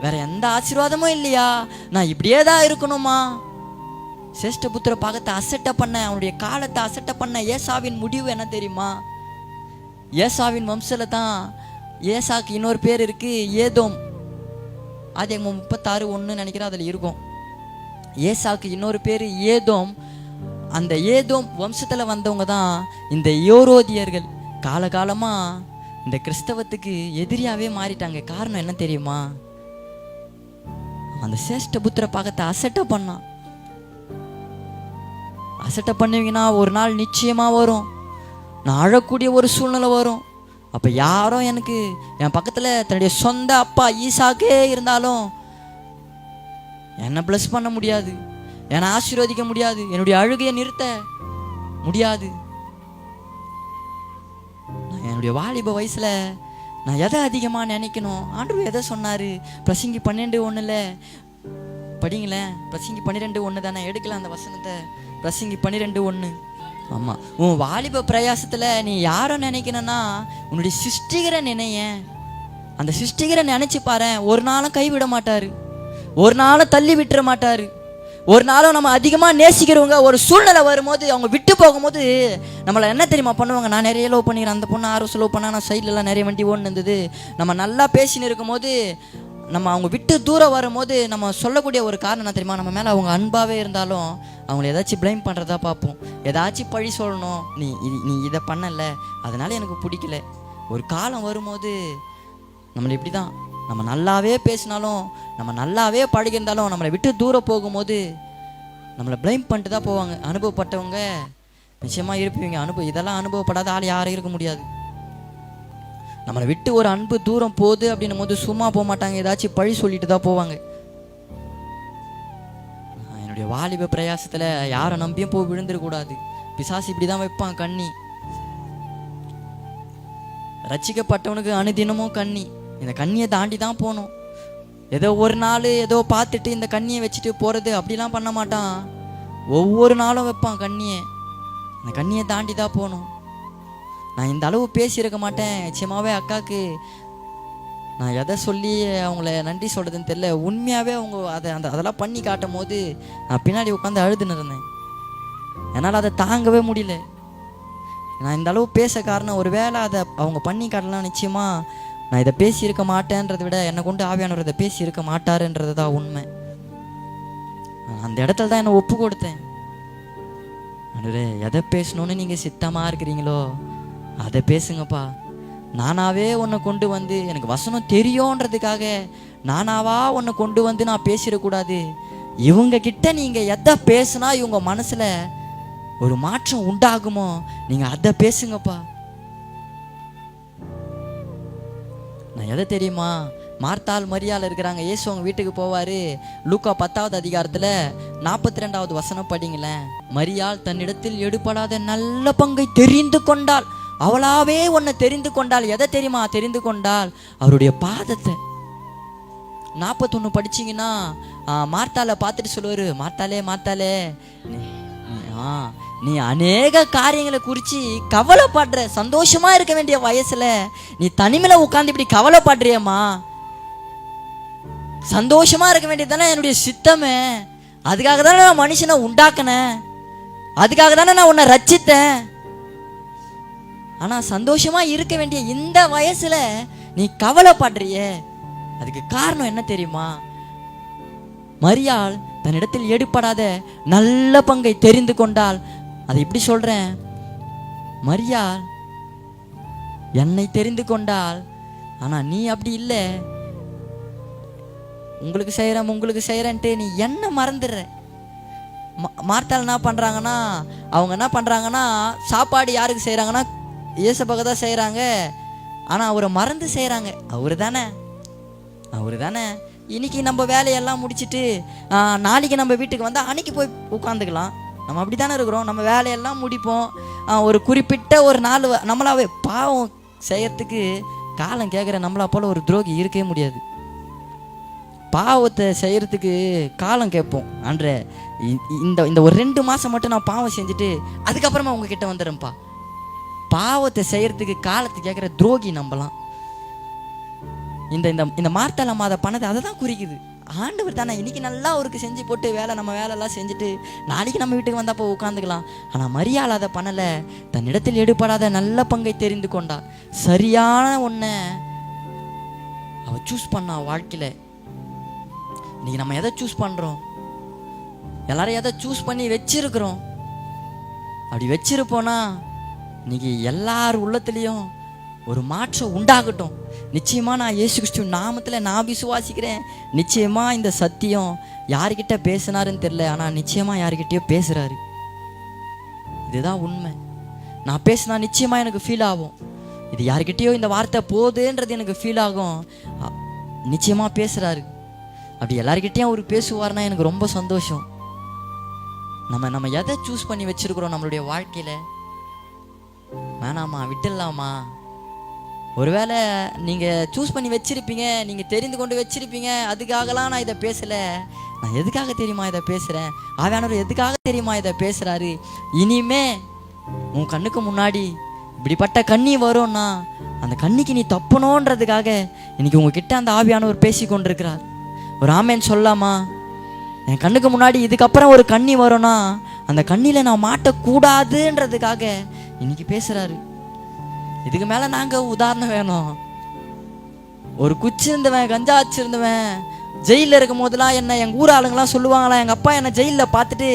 வேற எந்த ஆசீர்வாதமும் இல்லையா? நான் இப்படியே தான் இருக்கணுமா? சேஷ்ட புத்திர பாகத்தை அசட்டை பண்ண, அவனுடைய காலத்தை அசட்டை பண்ண ஏசாவின் முடிவு என்ன தெரியுமா? ஏசாவின் வம்சத்தில் தான் ஏசாக்கு இன்னொரு பேர் இருக்கு, ஏதோம். ஆதியாகமம் 36:1 நினைக்கிறேன், அதில் இருக்கும். ஏசாக்கு இன்னொரு பேர் ஏதோம். அந்த ஏதோம் வம்சத்தில் வந்தவங்க தான் இந்த யோரோதியர்கள். காலகாலமாக இந்த கிறிஸ்தவத்துக்கு எதிரியாகவே மாறிட்டாங்க. காரணம் என்ன தெரியுமா? அந்த சேஷ்ட புத்திர பாகத்தை அசட்டை பண்ணான். அசட்டை பண்ணுவீங்கன்னா ஒரு நாள் நிச்சயமாக வரும், நான் அழக்கூடிய ஒரு சூழ்நிலை வரும். அப்போ யாரும் எனக்கு என் பக்கத்தில் தன்னுடைய சொந்த அப்பா ஈசாக்கே இருந்தாலும் என்னை ப்ளஸ் பண்ண முடியாது, என்னை ஆசீர்வதிக்க முடியாது, என்னுடைய அழுகையை நிறுத்த முடியாது. நான் என்னுடைய வாலிப வயசில் நான் எதை அதிகமாக நினைக்கணும்? ஆண்டவர் எதை சொன்னார்? பிரசங்கி 12:1 படிங்களேன். பிரசங்கி 12:1 தானே, எடுக்கலாம் அந்த வசனத்தை. பிரசங்கி 12:1. ஆமாம், உன் வாலிப பிரயாசத்தில் நீ யாரை நினைக்கணும்னா உன்னுடைய சிருஷ்டிகரை நினைய. அந்த சிருஷ்டிகரை நினச்சி பாரு. ஒரு நாளும் கைவிட மாட்டார், ஒரு நாளும் தள்ளி விட்டுற மாட்டார். ஒரு நாளும் நம்ம அதிகமாக நேசிக்கிறவங்க ஒரு சூழ்நிலை வரும்போது அவங்க விட்டு போகும்போது நம்மளை என்ன தெரியுமா பண்ணுவாங்க? நான் நிறைய லவ் பண்ணிக்கிறேன், அந்த பொண்ணு ஆர்வம் லவ் பண்ணால் நான் சைட்லலாம் நிறைய வண்டி ஓடுன்னு இருந்தது. நம்ம நல்லா பேசின்னு இருக்கும்போது நம்ம அவங்க விட்டு தூரம் வரும்போது நம்ம சொல்லக்கூடிய ஒரு காரணம் என்ன தெரியுமா? நம்ம மேலே அவங்க அன்பாகவே இருந்தாலும் அவங்கள ஏதாச்சும் ப்ளைம் பண்ணுறதா பார்ப்போம், ஏதாச்சும் பழி சொல்லணும். நீ இதை பண்ணலை, அதனால எனக்கு பிடிக்கல. ஒரு காலம் வரும்போது நம்மளை இப்படி தான், நம்ம நல்லாவே பேசினாலும் நம்ம நல்லாவே பழகிருந்தாலும் நம்மளை விட்டு தூரம் போகும்போது நம்மளை ப்ளைம் பண்ணிட்டு தான் போவாங்க. அனுபவப்பட்டவங்க நிச்சயமாக இருப்பீங்க. இதெல்லாம் அனுபவப்படாத ஆள் யாரும் இருக்க முடியாது. நம்மளை விட்டு ஒரு அன்பு தூரம் போகுது அப்படின்னும் போது சும்மா போக மாட்டாங்க, ஏதாச்சும் பழி சொல்லிட்டு தான் போவாங்க. என்னுடைய வாலிப பிரயாசத்தில் யாரை நம்பியும் போய் விழுந்துடக்கூடாது. பிசாசு இப்படி தான் வைப்பான் கண்ணி. ரட்சிக்கப்பட்டவனுக்கு அனுதினமும் கண்ணி. இந்த கண்ணியை தாண்டி தான் போகணும். ஏதோ ஒரு நாள் ஏதோ பார்த்துட்டு இந்த கண்ணியை வச்சுட்டு போகிறது அப்படிலாம் பண்ண மாட்டான். ஒவ்வொரு நாளும் வைப்பான் கண்ணியை. அந்த கண்ணியை தாண்டி தான் போகணும். நான் இந்த அளவு பேசியிருக்க மாட்டேன் நிச்சயமாகவே. அக்காவுக்கு நான் எதை சொல்லி அவங்கள நன்றி சொல்கிறதுன்னு தெரியல. உண்மையாகவே அவங்க அதெல்லாம் பண்ணி காட்டும் போது நான் பின்னாடி உட்காந்து அழுதுன்னு இருந்தேன். என்னால் அதை தாங்கவே முடியல. நான் இந்த அளவு பேச காரணம் ஒரு வேளை அதை அவங்க பண்ணி காட்டலாம். நிச்சயமாக நான் இதை பேசியிருக்க மாட்டேன்றதை விட என்னை கொண்டு ஆவியானவர் இதை பேசியிருக்க மாட்டாருன்றது தான் உண்மை. அந்த இடத்துல தான் என்னை ஒப்பு கொடுத்தேன். எதை பேசணுன்னு நீங்கள் சித்தமாக இருக்கிறீங்களோ அதை பேசுங்கப்பா. நானாவே உன்னை கொண்டு வந்து எனக்கு வசனம் தெரியுன்றதுக்காக நானாவா உன்னை கொண்டு வந்து நான் பேசிடக்கூடாது. இவங்க கிட்ட நீங்கள் எதை பேசுனா இவங்க மனசில் ஒரு மாற்றம் உண்டாகுமோ நீங்கள் அதை பேசுங்கப்பா. நான் எதை தெரியுமா? மார்த்தாள் மரியாள் இருக்கிறாங்க. இயேசு அவங்க வீட்டுக்கு போவார். லூக்கா 10வது அதிகாரத்தில் 42வது வசனம் படிங்களேன். மரியாள் தன்னிடத்தில் எடுபடாத நல்ல பங்கை தெரிந்து கொண்டாள். அவளாவே ஒன்றை தெரிந்து கொண்டாள். எதை தெரியுமா தெரிந்து கொண்டாள்? அவருடைய பாதத்தை. 41 படிச்சிங்கன்னா மார்த்தாளை பார்த்துட்டு சொல்லுவார், மார்த்தாளே நீ அநேக காரியங்களை குறித்து கவலைப்படுற. சந்தோஷமா இருக்க வேண்டிய வயசுல நீ தனிமையில உட்காந்து இப்படி கவலைப்படுறியம்மா. சந்தோஷமா இருக்க வேண்டியது தானே என்னுடைய சித்தமே. அதுக்காக தானே நான் மனுஷனை உண்டாக்கினேன், அதுக்காக தானே நான் உன்னை ரட்சித்தேன். ஆனா சந்தோஷமா இருக்க வேண்டிய இந்த வயசுல நீ கவலைப்படுறிய. அதுக்கு காரணம் என்ன தெரியுமா? மரியாள் தன்னிடத்தில் எடுபடாத நல்ல பங்கை தெரிந்து கொண்டால், அதை இப்படி சொல்றேன், மரியாள் என்னை தெரிந்து கொண்டால், ஆனா நீ அப்படி இல்லை, உங்களுக்கு செய்யறேன்ட்டு நீ என்ன மறந்துடுற. மார்த்தாள் என்ன பண்றாங்கன்னா, அவங்க என்ன பண்றாங்கன்னா, சாப்பாடு யாருக்கு செய்யறாங்கன்னா இயேசுவுக்கு தான் செய்யறாங்க. ஆனா அவரை மறந்து செய்யறாங்க. அவரு தானே இன்னைக்கு நம்ம வேலையெல்லாம் முடிச்சுட்டு நாளைக்கு நம்ம வீட்டுக்கு வந்தால் அன்னைக்கு போய் உட்காந்துக்கலாம். நம்ம அப்படி தானே இருக்கிறோம். நம்ம வேலையெல்லாம் முடிப்போம். ஒரு குறிப்பிட்ட ஒரு நாள் நம்மளாவே பாவம் செய்யறதுக்கு காலம் கேட்குற நம்மளா போல ஒரு துரோகி இருக்கவே முடியாது. பாவத்தை செய்யறதுக்கு காலம் கேட்போம். அன்றே இந்த ஒரு 2 மாதம் மட்டும் நான் பாவம் செஞ்சுட்டு அதுக்கப்புறமா உங்ககிட்ட வந்துடுறேன்ப்பா. பாவத்தை செய்யறதுக்கு காலத்தை கேட்குற துரோகி நம்பலாம். இந்த மார்த்தாள் அம்மா அதை பண்ணது அதை தான் குறிக்குது. ஆண்டவர் தானே இன்னைக்கு நல்லா அவருக்கு செஞ்சு போட்டு நம்ம வேலையெல்லாம் செஞ்சுட்டு நாளைக்கு நம்ம வீட்டுக்கு வந்தப்போ உட்காந்துக்கலாம். ஆனால் மரியாள் அதை பண்ணலை. தன்னிடத்தில் எடுபடாத நல்ல பங்கை தெரிந்து கொண்டா. சரியான ஒன்றை அவள் சூஸ் பண்ணா வாழ்க்கையில். இன்னைக்கு நம்ம எதை சூஸ் பண்ணுறோம்? எல்லாரும் எதை சூஸ் பண்ணி வச்சிருக்கிறோம். அப்படி வச்சிருப்போனா இன்னைக்கு எல்லார் உள்ளத்துலேயும் ஒரு மாற்றம் உண்டாகட்டும். நிச்சயமாக நான் இயேசு கிறிஸ்து நாமத்தில் நான் விசுவாசிக்கிறேன். நிச்சயமாக இந்த சத்தியம் யார்கிட்ட பேசினாருன்னு தெரியல, ஆனால் நிச்சயமாக யார்கிட்டயோ பேசுகிறாரு. இதுதான் உண்மை. நான் பேசினா நிச்சயமாக எனக்கு ஃபீல் ஆகும். இது யார்கிட்டயோ இந்த வார்த்தை போகுதுன்றது எனக்கு ஃபீல் ஆகும். நிச்சயமாக பேசுகிறாரு. அப்படி எல்லார்கிட்டையும் அவர் பேசுவார்னா எனக்கு ரொம்ப சந்தோஷம். நம்ம எதை சூஸ் பண்ணி வச்சிருக்கிறோம் நம்மளுடைய வாழ்க்கையில்? வேணாமா, விட்டுடலாமா? ஒருவேளை நீங்கள் சூஸ் பண்ணி வச்சுருப்பீங்க, நீங்கள் தெரிந்து கொண்டு வச்சுருப்பீங்க. அதுக்காகலாம் நான் இதை பேசலை. நான் எதுக்காக தெரியுமா இதை பேசுகிறேன்? ஆவியானவர் எதுக்காக தெரியுமா இதை பேசுகிறாரு? இனிமே உன் கண்ணுக்கு முன்னாடி இப்படிப்பட்ட கண்ணி வரும்னா அந்த கண்ணிக்கு நீ தப்பணுன்றதுக்காக இன்னைக்கு உங்ககிட்ட அந்த ஆவியானவர் பேசி கொண்டிருக்கிறார். ஒரு ஆமேன் சொல்லாமா? என் கண்ணுக்கு முன்னாடி இதுக்கப்புறம் ஒரு கண்ணி வரும்னா அந்த கண்ணியில் நான் மாட்டக்கூடாதுன்றதுக்காக இன்னைக்கு பேசுகிறாரு. இதுக்கு மேலே நாங்கள் உதாரணம் வேணும். ஒரு குச்சி இருந்தவன், கஞ்சா வச்சிருந்தவன், ஜெயிலில் இருக்கும் போதெல்லாம் என்ன எங்கள் ஊர் ஆளுங்கெல்லாம் சொல்லுவாங்களாம். எங்கள் அப்பா என்னை ஜெயிலில் பார்த்துட்டு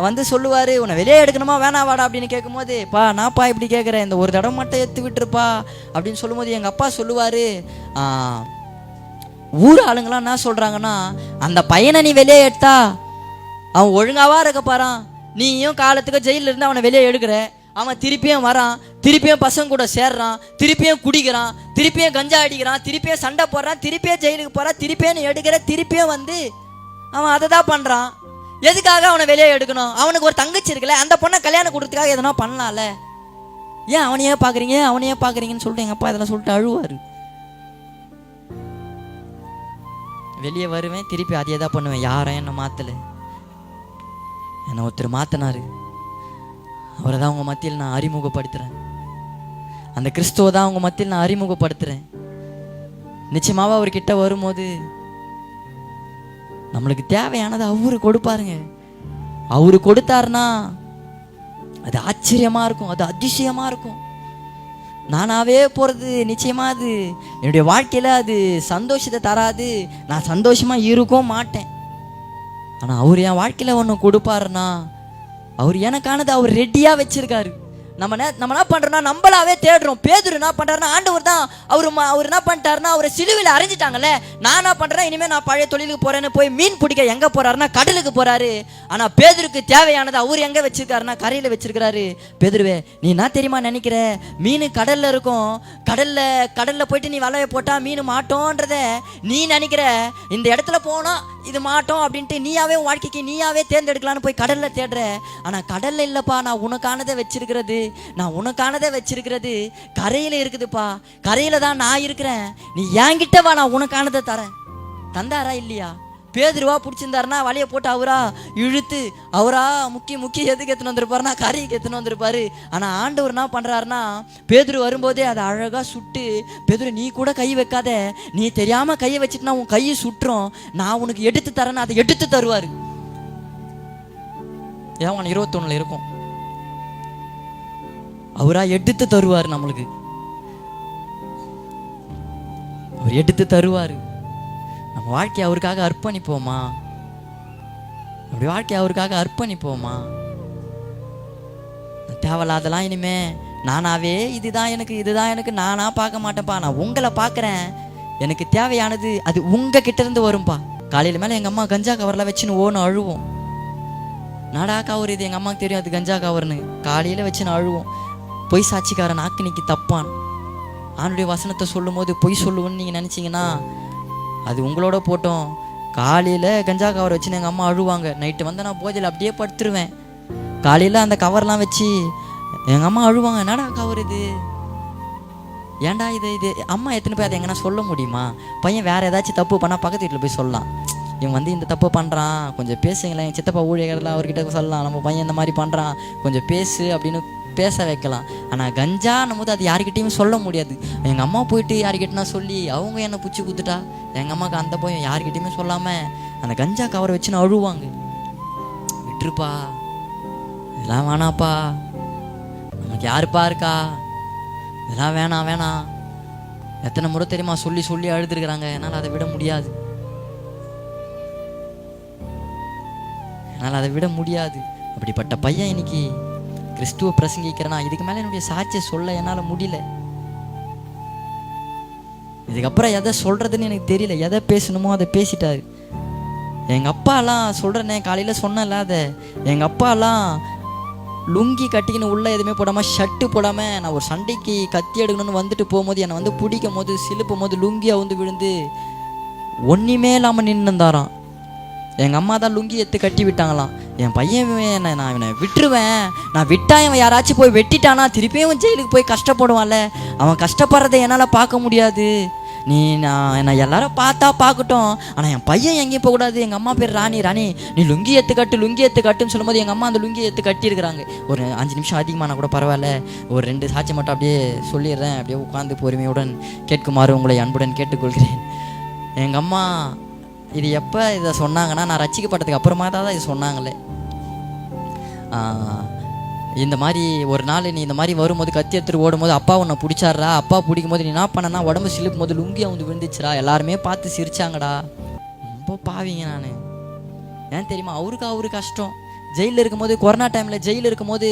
வந்து சொல்லுவார், உன்னை வெளியே எடுக்கணுமா வேணாவாடா அப்படின்னு கேட்கும்போது, பா நான்ப்பா இப்படி கேட்குறேன், இந்த ஒரு தடவை மட்டும் எடுத்து விட்டுருப்பா அப்படின்னு சொல்லும்போது எங்கள் அப்பா சொல்லுவார், ஊர் ஆளுங்களாம் என்ன சொல்கிறாங்கன்னா, அந்த பையனை நீ வெளியே எடுத்தா அவன் ஒழுங்காவா இருக்க பாறான், நீயும் காலத்துக்கு ஜெயிலில் இருந்து அவனை வெளியே எடுக்கிற, அவன் திருப்பியும் வரான், திருப்பியும் பசங்க கூட சேர்றான், திருப்பியும் குடிக்கிறான், திருப்பியும் கஞ்சா அடிக்கிறான், திருப்பியும் சண்டை போடுறான், திருப்பியும் ஜெயிலுக்கு போகிறான், திருப்பியும் எடுக்கிற, திருப்பியும் வந்து அவன் அதை தான் பண்ணுறான். எதுக்காக அவனை வெளியே எடுக்கணும்? அவனுக்கு ஒரு தங்கச்சி இருக்குல்ல, அந்த பொண்ணை கல்யாணம் கொடுத்ததுக்காக எதனா பண்ணலாம்ல. ஏன் அவனையே பார்க்குறீங்கன்னு சொல்லிட்டு எங்கள் அப்பா இதெல்லாம் சொல்லிட்டு அழுவார். வெளியே வருவேன், திருப்பி அதையே தான் பண்ணுவேன். யாரும் என்னை மாற்றலை, என்னை ஒருத்தர் மாற்றினாரு. அவரை தான் உங்கள் மத்தியில் நான் அறிமுகப்படுத்துகிறேன். அந்த கிறிஸ்துவை தான் உங்கள் மத்தியில் நான் அறிமுகப்படுத்துகிறேன். நிச்சயமாக அவர்கிட்ட வரும்போது நம்மளுக்கு தேவையானது அவரு கொடுப்பாருங்க. அவரு கொடுத்தாருன்னா அது ஆச்சரியமாக இருக்கும், அது அதிசயமாக இருக்கும். நானாவே போகிறது நிச்சயமாக அது என்னுடைய வாழ்க்கையில் அது சந்தோஷத்தை தராது, நான் சந்தோஷமாக இருக்கவும் மாட்டேன். ஆனால் அவர் என் வாழ்க்கையில் ஒன்று கொடுப்பாருன்னா அவர் எனக்கானது அவர் ரெடியாக வச்சிருக்காரு. நம்ம என்ன பண்ணுறோம்னா நம்மளாவே தேடுறோம். பேதுரு என்ன பண்ணுறாருன்னா, ஆண்டவர் தான் அவர் என்ன பண்ணிட்டாருன்னா அவரை சிலுவையில் அரைஞ்சிட்டாங்கல்ல. நான் என்ன பண்ணுறேன், இனிமேல் நான் பழைய தொழிலுக்கு போகிறேன்னு போய் மீன் பிடிக்க எங்கே போகிறாருன்னா கடலுக்கு போகிறாரு. ஆனால் பேதுருக்கு தேவையானது அவர் எங்கே வச்சிருக்காருன்னா கரையில் வச்சிருக்கிறாரு. பேதுருவே, நீ என்ன தெரியுமா நினைக்கிற, மீன் கடலில் இருக்கும், கடலில் போயிட்டு நீ வலையை போட்டால் மீன் மாட்டோன்றத நீ நினைக்கிற. இந்த இடத்துல போனால் இது மாட்டோம் அப்படின்ட்டு நீயாவே வாழ்க்கைக்கு நீயாவே தேர்ந்தெடுக்கலான்னு போய் கடலில் தேடுற. ஆனால் கடலில் இல்லைப்பா, நான் உனக்கானதை வச்சிருக்கிறது கரையில் இருக்குதுப்பா. கரையில் தான் நான் இருக்கிறேன், நீ என்கிட்ட வா, நான் உனக்கானதை தரேன். தந்தாரா இல்லையா? பேதுருவா பிடிச்சிருந்தாருன்னா வலையை போட்டு அவரா முக்கி எதுக்கு எடுத்துன்னு வந்திருப்பாருன்னா கரைக்கு எடுத்துன்னு வந்திருப்பாரு. ஆனால் ஆண்டவர் என்ன பண்ணுறாருன்னா, பேதுரு வரும்போதே அதை அழகாக சுட்டு, பேதுரு நீ கூட கை வைக்காத, நீ தெரியாமல் கையை வச்சுட்டுனா உன் கையை சுட்டுரும், நான் உனக்கு எடுத்து தரேன்னு அதை எடுத்து தருவார். யோவான் 21 இருக்கும். அவரா எடுத்து தருவார் நம்மளுக்கு, அவர் எடுத்து தருவார். நம்ம வாழ்க்கையை அவருக்காக அர்ப்பணிப்போமா? அப்படி வாழ்க்கை அவருக்காக அர்ப்பணிப்போமா? தேவையில்லாதெல்லாம் இனிமே நானாவே இதுதான் எனக்கு நானா பார்க்க மாட்டேன்ப்பா. நான் உங்களை பார்க்குறேன். எனக்கு தேவையானது அது உங்ககிட்ட இருந்து வரும்பா. காலையில் மேலே எங்கள் அம்மா கஞ்சா கவரில் வச்சுன்னு ஓன்னு அழுவோம். நாடா கவர் இது, எங்கள் அம்மாவுக்கு தெரியும் அது கஞ்சா கவர்னு. காலையில் வச்சுன்னு அழுவோம். பொய் சாட்சிக்காரன் ஆக்கினிக்கு தப்பான். ஆணுடைய வசனத்தை சொல்லும் போது பொய் சொல்லுவோன்னு நீங்கள் நினச்சிங்கன்னா அது உங்களோட போட்டோம். காலையில் கஞ்சா கவர் வச்சுன்னு எங்கள் அம்மா அழுவாங்க. நைட்டு வந்து நான் போதையில் அப்படியே படுத்துருவேன். காலையில் அந்த கவர்லாம் வச்சு எங்கள் அம்மா அழுவாங்க. என்னடா கவர் இது, ஏன்டா இது அம்மா எத்தனை போய் அதை எங்கன்னா சொல்ல முடியுமா? பையன் வேறு ஏதாச்சும் தப்பு பண்ணால் பக்கத்து வீட்டில் போய் சொல்லலாம். இவன் வந்து இந்த தப்பு பண்ணுறான், கொஞ்சம் பேசுங்களேன். என் சித்தப்பா ஊழியர்கள்லாம் அவர்கிட்ட சொல்லலாம், நம்ம பையன் இந்த மாதிரி பண்ணுறான், கொஞ்சம் பேசு அப்படின்னு பேச வைக்கலாம். ஆனால் கஞ்சான்னும் போது அது யாருக்கிட்டையும் சொல்ல முடியாது. எங்கள் அம்மா போயிட்டு யாருக்கிட்டனா சொல்லி அவங்க என்னை பிடிச்சி கொடுத்துட்டா எங்கள் அம்மாவுக்கு அந்த பையன் யாருக்கிட்டையுமே சொல்லாமல் அந்த கஞ்சா கவரை வச்சுன்னு அழுவாங்க. விட்டுருப்பா, இதெல்லாம் வேணாப்பா, நமக்கு யாருப்பா இருக்கா, இதெல்லாம் வேணாம். எத்தனை முறை தெரியுமா சொல்லி அழுதுருக்குறாங்க. என்னால் அதை விட முடியாது. அப்படிப்பட்ட பையன் இன்னைக்கு கிறிஸ்துவ பிரசங்கிக்கிறேன்னா இதுக்கு மேலே என்னுடைய சாட்சியை சொல்ல என்னால் முடியல. இதுக்கப்புறம் எதை சொல்கிறதுன்னு எனக்கு தெரியல. எதை பேசணுமோ அதை பேசிட்டாரு. எங்கள் அப்பாலாம் சொல்கிறேனே, காலையில் சொன்னல அதை, எங்கள் அப்பாலாம் லுங்கி கட்டிக்கின்னு உள்ளே எதுவுமே போடாமல் ஷர்ட்டு போடாமல் நான் ஒரு சண்டைக்கு கத்தி எடுக்கணும்னு வந்துட்டு போகும்போது என்னை வந்து பிடிக்கும் போது சிலுப்பும் போது லுங்கியை வந்து விழுந்து ஒன்றுமே இல்லாமல் நின்றுந்தாராம். எங்கள் அம்மா தான் லுங்கி எடுத்து கட்டி விட்டாங்களாம். என் பையன் நான் இவனை விட்டுருவேன், நான் விட்டா இவன் யாராச்சும் போய் வெட்டிட்டானா திருப்பியும் ஜெயிலுக்கு போய் கஷ்டப்படுவான்ல, அவன் கஷ்டப்படுறதை என்னால் பார்க்க முடியாது. நான் எல்லாரும் பார்க்கட்டும், ஆனால் என் பையன் எங்கேயும் போகக்கூடாது. எங்கள் அம்மா பேர் ராணி, நீ லுங்கி எடுத்து கட்டுன்னு சொல்லும்போது எங்கள் அம்மா அந்த லுங்கி எடுத்து கட்டியிருக்கிறாங்க. ஒரு 5 நிமிஷம் அதிகமான கூட பரவாயில்ல, ஒரு 2 சாட்சி மட்டும் அப்படியே சொல்லிடுறேன், அப்படியே உட்காந்து பொறுமையுடன் கேட்குமாறு உங்களை அன்புடன் கேட்டுக்கொள்கிறேன். எங்கள் அம்மா இது எப்போ இதை சொன்னாங்கன்னா, நான் ரட்சிக்கப்பட்டதுக்கு அப்புறமா தான் இது சொன்னாங்களே. இந்த மாதிரி ஒரு நாள் நீ இந்த மாதிரி வரும்போது கத்தி எடுத்துட்டு ஓடும்போது அப்பா உன்னை பிடிச்சாடுறா, அப்பா பிடிக்கும் போது நீ என்ன பண்ணனா உடம்பு சிலுக்கும் போது லுங்கியை வந்து விழுந்துச்சுரா, எல்லாருமே பார்த்து சிரிச்சாங்கடா. ரொம்ப பாவிங்க நான். ஏன் தெரியுமா, அவரு கஷ்டம். ஜெயிலில் இருக்கும்போது, கொரோனா டைமில் ஜெயிலில் இருக்கும்போது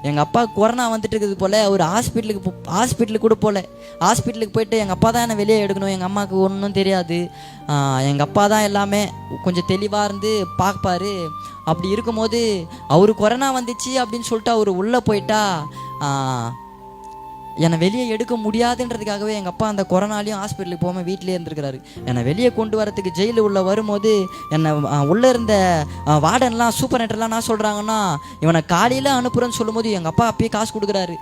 எங்கள் அப்பா கொரோனா வந்துட்டு இருக்குது போல், அவர் ஹாஸ்பிட்டலுக்கு கூட போகல. ஹாஸ்பிட்டலுக்கு போயிட்டு எங்கள் அப்பா தான் என்னை வெளியே எடுக்கணும், எங்கள் அம்மாவுக்கு ஒன்றும் தெரியாது. எங்கள் அப்பா தான் எல்லாமே கொஞ்சம் தெளிவாக இருந்து பார்ப்பாரு. அப்படி இருக்கும்போது அவர் கொரோனா வந்துச்சு அப்படின்னு சொல்லிட்டு அவர் உள்ளே போயிட்டா என்னை வெளியே எடுக்க முடியாதுன்றதுக்காகவே எங்கள் அப்பா அந்த கொரோனாலையும் ஹாஸ்பிட்டலுக்கு போகாமல் வீட்டிலே இருந்திருக்கிறாரு. என்னை வெளியே கொண்டு வரத்துக்கு ஜெயிலில் உள்ள வரும்போது என்னை உள்ளே இருந்த வார்டன்லாம் சூப்பர்நெட்டர்லாம் என்ன சொல்கிறாங்கன்னா, இவனை காலையில் அனுப்புகிறேன்னு சொல்லும்போது எங்கள் அப்பா அப்பயே காசு கொடுக்குறாரு.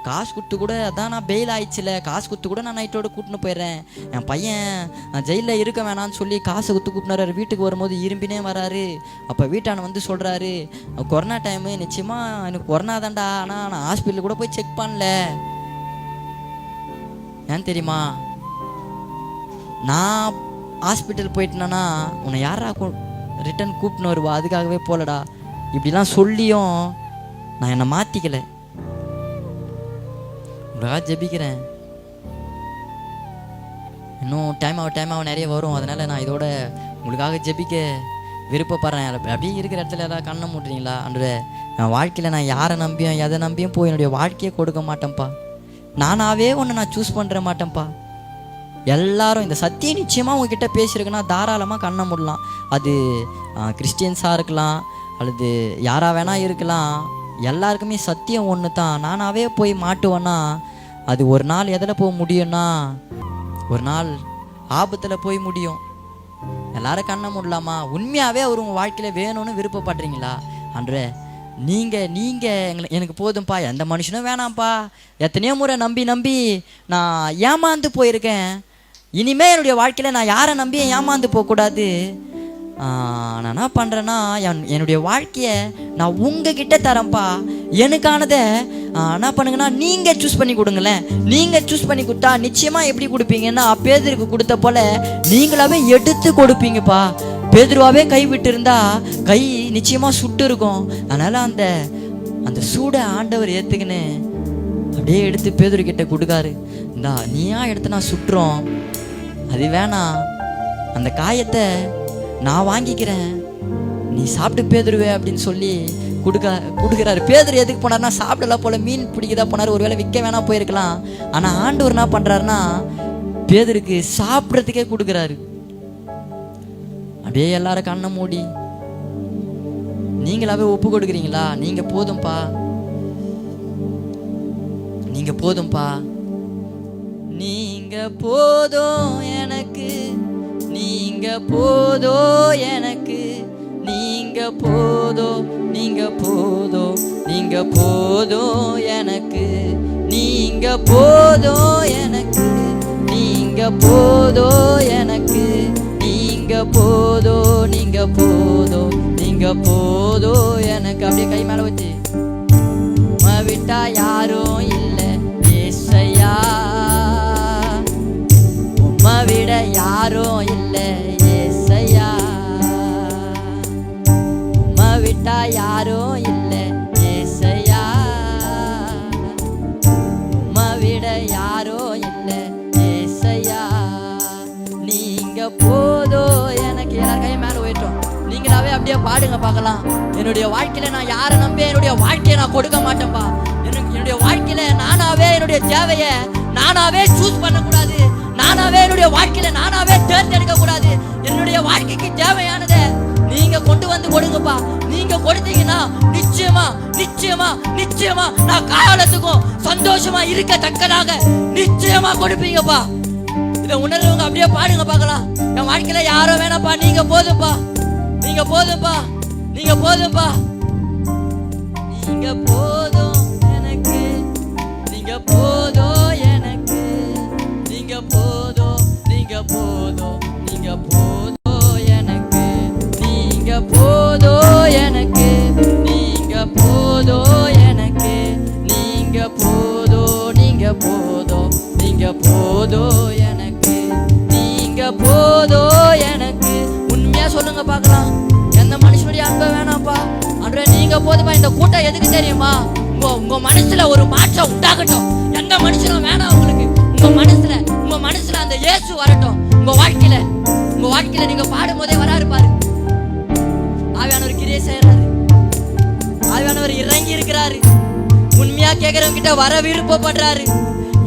காசு கொடுத்து கூட அதான் நான் பெயில் ஆயிடுச்சுல, காசு கொடுத்து கூட நான் நைட்டோடு கூட்டின்னு போயிடுறேன், என் பையன் ஜெயிலில் இருக்க வேணான்னு சொல்லி காசு கொடுத்து கூட்டினாரு. வீட்டுக்கு வரும்போது இரும்பினே வராரு. அப்போ வீட்டான வந்து சொல்கிறாரு, கொரோனா டைமு நிச்சயமாக எனக்கு கொரோனா தான்டா, ஆனால் நான் ஹாஸ்பிட்டலுக்கு கூட போய் செக் பண்ணல. ஏன் தெரியுமா, நான் ஹாஸ்பிட்டல் போயிட்டேன்னா உன்னை யாரா ரிட்டன் கூப்பிட்டுன்னு வருவா, அதுக்காகவே போலடா. இப்படிலாம் சொல்லியும் நான் என்னை மாற்றிக்கல. உங்களுக்காக ஜெபிக்கிறேன். இன்னும் டைம் ஆகும் நிறைய வரும். அதனால் நான் இதோட உங்களுக்காக ஜெபிக்க விருப்பப்படுறேன். அப்படியே இருக்கிற இடத்துல எல்லாம் கண்ணை மூட்டுறீங்களா? அன்று என் வாழ்க்கையில் நான் யாரை நம்பியும் எதை நம்பியும் போய் என்னுடைய வாழ்க்கையை கொடுக்க மாட்டேன்ப்பா. நானாவே ஒன்று நான் சூஸ் பண்ணுற மாட்டேன்ப்பா. எல்லாரும் இந்த சத்தியம் நிச்சயமாக உங்ககிட்ட பேசியிருக்குன்னா தாராளமாக கண்ணை மூடலாம். அது கிறிஸ்டியன்ஸாக இருக்கலாம் அல்லது யாராக வேணால் இருக்கலாம். எல்லாருக்குமே சத்தியம் ஒன்று தான். நானாவே போய் மாட்டுவேன்னா அது ஒரு நாள் எதில் போய் முடியும்னா, ஒரு நாள் ஆபத்தில் போய் முடியும். எல்லாரும் கண்ணை மூடலாமா? உண்மையாகவே அவர் உங்கள் வாழ்க்கையில் வேணும்னு விருப்பப்படுறீங்களா? அன்றே நீங்கள் எனக்கு போதும்ப்பா, எந்த மனுஷனும் வேணாம்ப்பா, எத்தனையோ முறை நம்பி நான் ஏமாந்து போயிருக்கேன், இனிமேல் என்னுடைய வாழ்க்கையில் நான் யாரை நம்பி ஏமாந்து போகக்கூடாது. நான் என்ன பண்ணுறேன்னா, என்னுடைய வாழ்க்கையை நான் உங்ககிட்ட தரேன்ப்பா. எனக்கானதை என்ன பண்ணுங்கன்னா நீங்கள் சூஸ் பண்ணி கொடுங்களேன். நீங்கள் சூஸ் பண்ணி கொடுத்தா நிச்சயமாக எப்படி கொடுப்பீங்கன்னா, பேதுருக்கு கொடுத்த போல் நீங்களாவே எடுத்து கொடுப்பீங்கப்பா. பேதுருவாவே கை விட்டு இருந்தா கை நிச்சயமாக சுட்டு இருக்கும். அதனால் அந்த சூடை ஆண்டவர் ஏற்றுக்கின்னு அப்படியே எடுத்து பேதுரு கிட்ட கொடுக்காரு. இந்தா நீயா எடுத்து நான் சுட்டுறோம், அது வேணாம், அந்த காயத்தை நான் வாங்கிக்கிறேன், நீ சாப்பிட்டு பேதுருவே அப்படின்னு சொல்லி கொடுக்குறாரு. பேதுரு எதுக்கு போனார்னா சாப்பிடலாம் போல, மீன் பிடிக்கதா போனார், ஒருவேளை விற்க வேணா போயிருக்கலாம். ஆனால் ஆண்டவர் என்ன பண்ணுறாருன்னா பேதுருக்கு சாப்பிட்றதுக்கே கொடுக்குறாரு. அப்படியே எல்லாரும் கண்ணை மூடி நீங்களாவே ஒப்பு கொடுக்குறீங்களா? நீங்க போதும்பா, நீங்க போதும்பா, நீங்க போதும் எனக்கு, நீங்க போதும் எனக்கு, நீங்க போதும், நீங்க போதும், நீங்க போதும் எனக்கு, நீங்க போதும் எனக்கு, நீங்க போதும் எனக்கு, நீங்க போதும், நீங்க போதும், நீங்க போதும் எனக்கு. அப்படியே கை மேல வச்சு விட்டா யாரும் இல்லை ஏசையா, உம்மை விட யாரும் இல்லை ஏசையா, உம்மை விட்டா யாரும் இல்லை ஏசையா, உம்மை விட யாரும் இல்லை ஏசையா, நீங்க போதும் எனக்கு. எல்லாரும் கை மேல உயர்த்தோம். நீங்களாவே அப்படியே பாடுங்க பார்க்கலாம். என்னுடைய வாழ்க்கையில நான் யாரை நம்பி என்னுடைய வாழ்க்கையை நான் கொடுக்க மாட்டேன்பா. என்னுடைய வாழ்க்கையில நானாவே என்னுடைய தேவையை நானாவே சூஸ் பண்ணக்கூடாது. நானாவே என்னுடைய வாழ்க்கையில நானாவே தேர்ந்தெடுக்க கூடாது. என்னுடைய வாழ்க்கைக்கு தேவையானதை நீங்க கொண்டு வந்து கொடுங்கப்பா. நீங்க கொடுத்தீங்கன்னா நிச்சயமா நிச்சயமா நிச்சயமா நான் காலத்துக்கும் சந்தோஷமா இருக்கத்தக்கதாக நிச்சயமா கொடுப்பீங்கப்பா. இதை உணர்வங்க அப்படியே பாடுங்க பார்க்கலாம். என் வாழ்க்கையில யாரும் வேணாப்பா, நீங்க போதும்பா, நீங்க போதும்பா, நீங்க போதும்பா, நீங்க போதும் எனக்கு, நீங்க போதும் எனக்கு, நீங்க போதும், நீங்க போதும், நீங்க போதும் எனக்கு, நீங்க போதும் எனக்கு, நீங்க போதும் எனக்கு, நீங்க போதும், நீங்க போதும், நீங்க போதும் எனக்கு, நீங்க போதும் எனக்கு. உண்மையா சொல்லுங்க பார்க்கலாம். எந்த மனுஷனுடைய அன்பை வேணாம்ப்பா, அன்றே நீங்க போதுமா. இந்த கூட்டம் எதுக்கு தெரியுமா? உங்க மனசுல ஒரு மாற்றம் உண்டாகட்டும். எந்த மனுஷனும் வேணாம் உங்களுக்கு. உங்க மனசுல அந்த இயேசு வரட்டும். உங்க வாழ்க்கையில நீங்க பாடும் போதே வராரு பாரு. ஆவியானவர் கிரியை செய்யறாரு, ஆவியானவர் இறங்கி இருக்கிறாரு. உண்மையா கேட்கறவங்க கிட்ட வர விருப்பப்படுறாரு.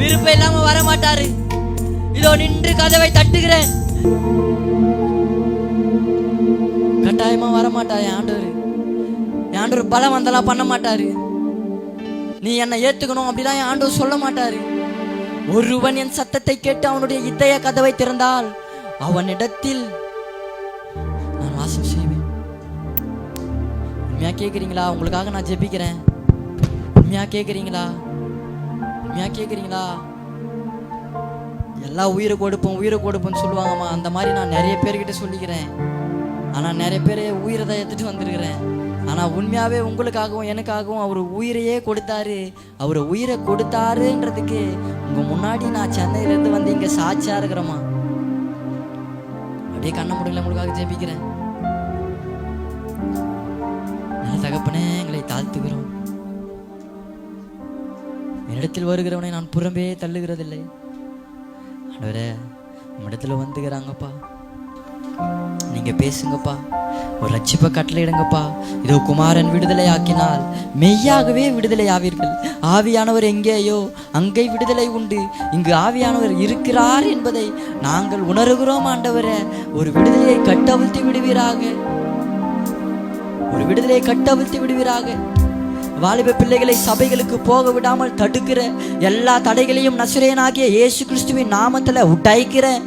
விருப்பம் இல்லாம வர மாட்டாரு. இதோ நின்று கதவை தட்டுகிறேன். கட்டாயமா வர மாட்டாரு ஆண்டவர். ஆண்டவர் பலம் வந்தெல்லாம் பண்ண மாட்டாரு. நீ என்னை ஏத்துக்கணும் அப்படிலாம் என் ஆண்டவர் சொல்ல மாட்டாரு. ஒருவன் என் சத்தத்தை கேட்டு அவனுடைய இதய கதவை திறந்தால் அவனிடத்தில் நான் வாசம் செய்வேன். உண்மையா கேட்குறீங்களா? உங்களுக்காக நான் ஜெபிக்கிறேன். உண்மையா கேட்குறீங்களா? உண்மையா கேட்குறீங்களா? எல்லா உயிரை கொடுப்போம்னு சொல்லுவாங்கம்மா. அந்த மாதிரி நான் நிறைய பேர்கிட்ட சொல்லிக்கிறேன். ஆனால் நிறைய பேர் உயிரை தான் எடுத்துட்டு வந்திருக்கிறேன். ஆனால் உண்மையாகவே உங்களுக்காகவும் எனக்காகவும் அவர் உயிரையே கொடுத்தாரு. அவர் உயிரை கொடுத்தாருன்றதுக்கு உங்கள் முன்னாடி நான் சென்னையிலேருந்து வந்து இங்கே சாட்சியாக இருக்கிறேம்மா. அப்படியே கண்ண முடியல, உங்களுக்காக ஜெபிக்கிறேன். நல்ல தகப்பனே, எங்களை தாழ்த்துகிறோம். என்னிடத்தில் வருகிறவனை நான் புறம்பே தள்ளுகிறதில்லை. ஆண்டவரே, நம்மிடத்துல வந்துக்கிறாங்கப்பா, நீங்க பேசுங்கப்பா. ஒரு ரட்சிப்பை கட்டளையிடுங்கப்பா. இதோ குமாரன் விடுதலை ஆக்கினால் மெய்யாகவே விடுதலை ஆவீர்கள். ஆவியானவர் எங்கேயோ அங்கே விடுதலை உண்டு. இங்கு ஆவியானவர் இருக்கிறார் என்பதை நாங்கள் உணர்கிறோம். ஆண்டவரே, ஒரு விடுதலையை கட்டவிழ்த்து விடுவீராக, ஒரு விடுதலையை கட்டவிழ்த்து விடுவீராக. வாலிப பிள்ளைகளை சபைகளுக்கு போக விடாமல் தடுக்கிற எல்லா தடைகளையும் நசரேயனாகிய இயேசு கிறிஸ்துவின் நாமத்துல உடைக்கிறேன்.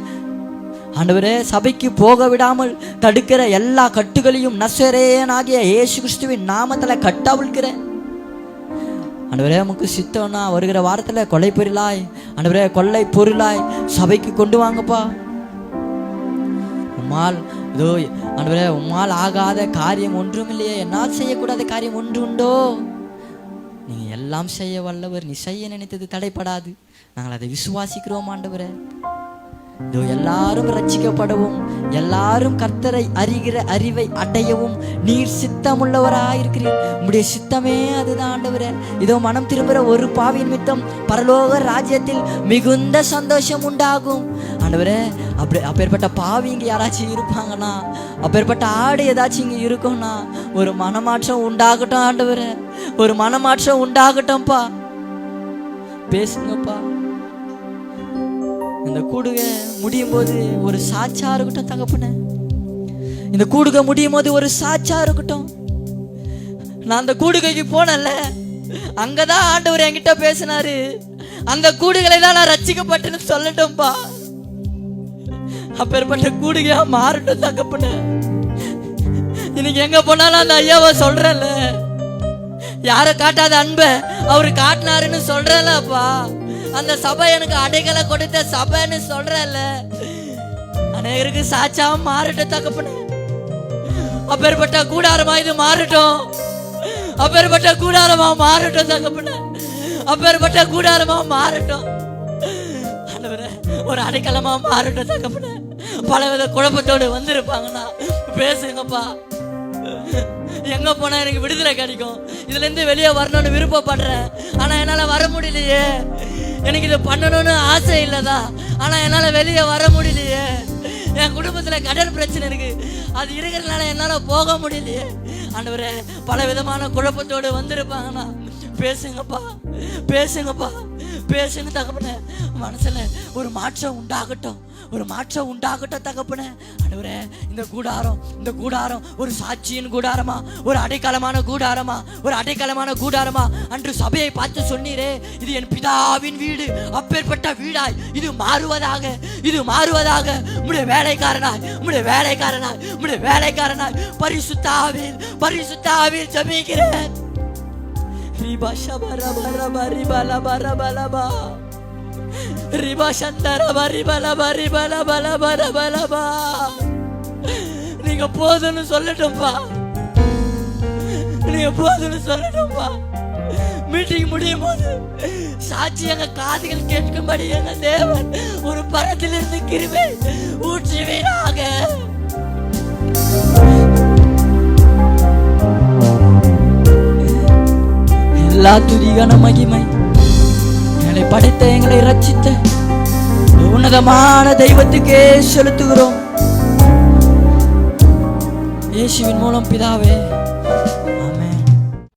ஆண்டவரே, சபைக்கு போக விடாமல் தடுக்கிற எல்லா கட்டுகளையும் நசரேயனாகிய இயேசு கிறிஸ்துவின் நாமத்துல கட்டவிழ்க்கிறேன். ஆண்டவரே, நமக்கு சித்தம்னா வருகிற வாரத்துல கொலை பொருளாய், ஆண்டவரே கொள்ளை பொருளாய் சபைக்கு கொண்டு வாங்கப்பா. உம்மால் இதோ ஆண்டவரே, உம்மால் ஆகாத காரியம் ஒன்றும் இல்லையே. என்னால் செய்யக்கூடாத காரியம் ஒன்று உண்டோ? நீங்க எல்லாம் செய்ய வல்லவர். நீ செய்ய நினைத்தது தடைப்படாது. நாங்கள் அதை விசுவாசிக்கிறோம் ஆண்டவரே. இதோ எல்லாரும் ரட்சிக்கப்படவும் எல்லாரும் கர்த்தரை அறிகிற அறிவை அடையவும் நீர் சித்தமுள்ளவராயிருக்கிறீர். உம்முடைய சித்தமே அதுதான் ஆண்டவரே. இதோ மனம் திரும்புகிற ஒரு பாவியின் நிமித்தம் பரலோக ராஜ்யத்தில் மிகுந்த சந்தோஷம் உண்டாகும் ஆண்டவரே. அப்பேற்பட்ட பாவி இங்கே யாராச்சும் இருப்பாங்கன்னா, அப்பேற்பட்ட ஆடு ஏதாச்சும் இங்கே இருக்கும்னா ஒரு மனமாற்றம் உண்டாகட்டும் ஆண்டவரே, ஒரு மனமாற்றம் உண்டாகட்டும்ப்பா. பேசுங்கப்பா. இந்த கூடுகை முடியும் போது ஒரு சாட்சியா இருக்கட்டும் தகப்பனே. இந்த கூடுகை முடியும் போது ஒரு சாட்சியா இருக்கட்டும். நான் அந்த கூடுகைக்கு போனேன்ல, அங்கதான் ஆண்டவர் என்கிட்ட பேசினாரு. அந்த கூடுகளை தான் நான் ரட்சிக்கப்பட்டேன்னு சொல்லட்டும்பா. அப்பேற்பட்ட கூடுகையா மாறட்டும் தகப்பனே. இன்னைக்கு எங்க போனாலும் அந்த ஐயாவை சொல்றேன்ல, யார காட்டாத அன்பை அவரு காட்டினாருன்னு சொல்றேன்லப்பா. அந்த சபை எனக்கு அடைகளை கொடுத்த சபைன்னு சொல்றேன்ல, அநேகருக்கு சாட்சியா மாறட்டும் தகப்பனே. அப்பேற்பட்ட கூடாரமா இது மாறட்டும். அப்பேற்பட்ட கூடாரமா மாறட்டும் தகப்பனே. அப்பேற்பட்ட கூடாரமா மாறட்டும் ஆண்டவரே. ஒரு அடைக்கலமா மாறட்டும் தகப்பனே. பலவித குழப்பத்தோடு வந்திருப்பாங்கன்னா பேசுங்கப்பா. எங்க போனா எனக்கு விடுதலை கிடைக்கும், இதுல இருந்து வெளியே வரணும்னு விருப்பப்படுறேன். ஆனா என்னால வர முடியலையே. எனக்கு இது பண்ணணும்னு ஆசை இல்லதா, ஆனா என்னால வெளியே வர முடியலையே. என் குடும்பத்துல கடன் பிரச்சனை இருக்கு, அது இருக்கிறதுனால என்னால போக முடியலையே. ஆண்டவரே, பல விதமான குழப்பத்தோடு வந்திருப்பாங்கண்ணா. பேசுங்கப்பா, பேசுங்கப்பா, பேசுங்க தகப்பனே. மனசுல ஒரு மாற்றம் உண்டாகட்டும், ஒரு மாற்றம் உண்டாகட்டும் தகப்பனே. ஆண்டவரே, இந்த கூடாரம் ஒரு சாட்சியின் கூடாரமா, ஒரு அடைக்கலமான கூடாரமா, ஒரு அடைக்கலமான கூடாரமா அன்று சபையை பார்த்து சொன்னீரே, இது என் பிதாவின் வீடு, அப்பேற்பட்ட வீடாய் இது மாறுவதாக, இது மாறுவதாக. உம்முடைய வேலைக்காரனாய் பரிசுத்தாவில் ஜெபிக்கிறேன். ரிபா ஷபரா பரபா ரிபலா பரபலபா ரிபா சந்தரா பரிபலபா ரிபலா பலபலபலபா. நீங்க போதும்னு சொல்லட்டும்பா, நீங்க போதும்னு சொல்லட்டும்பா. மீட்டிங் முடியும் போது சாட்சி எங்க காதுகள் கேட்கும்படி எங்க தேவன் ஒரு பரத்திலிருந்து கிருபை ஊற்றுவீராக. எல்லா துதிகான மகிமை எங்களை படைத்த, எங்களை ரட்சித்த உன்னதமான தெய்வத்துக்கே செலுத்துகிறோம். இயேசுவின் மூலம் பிதாவே.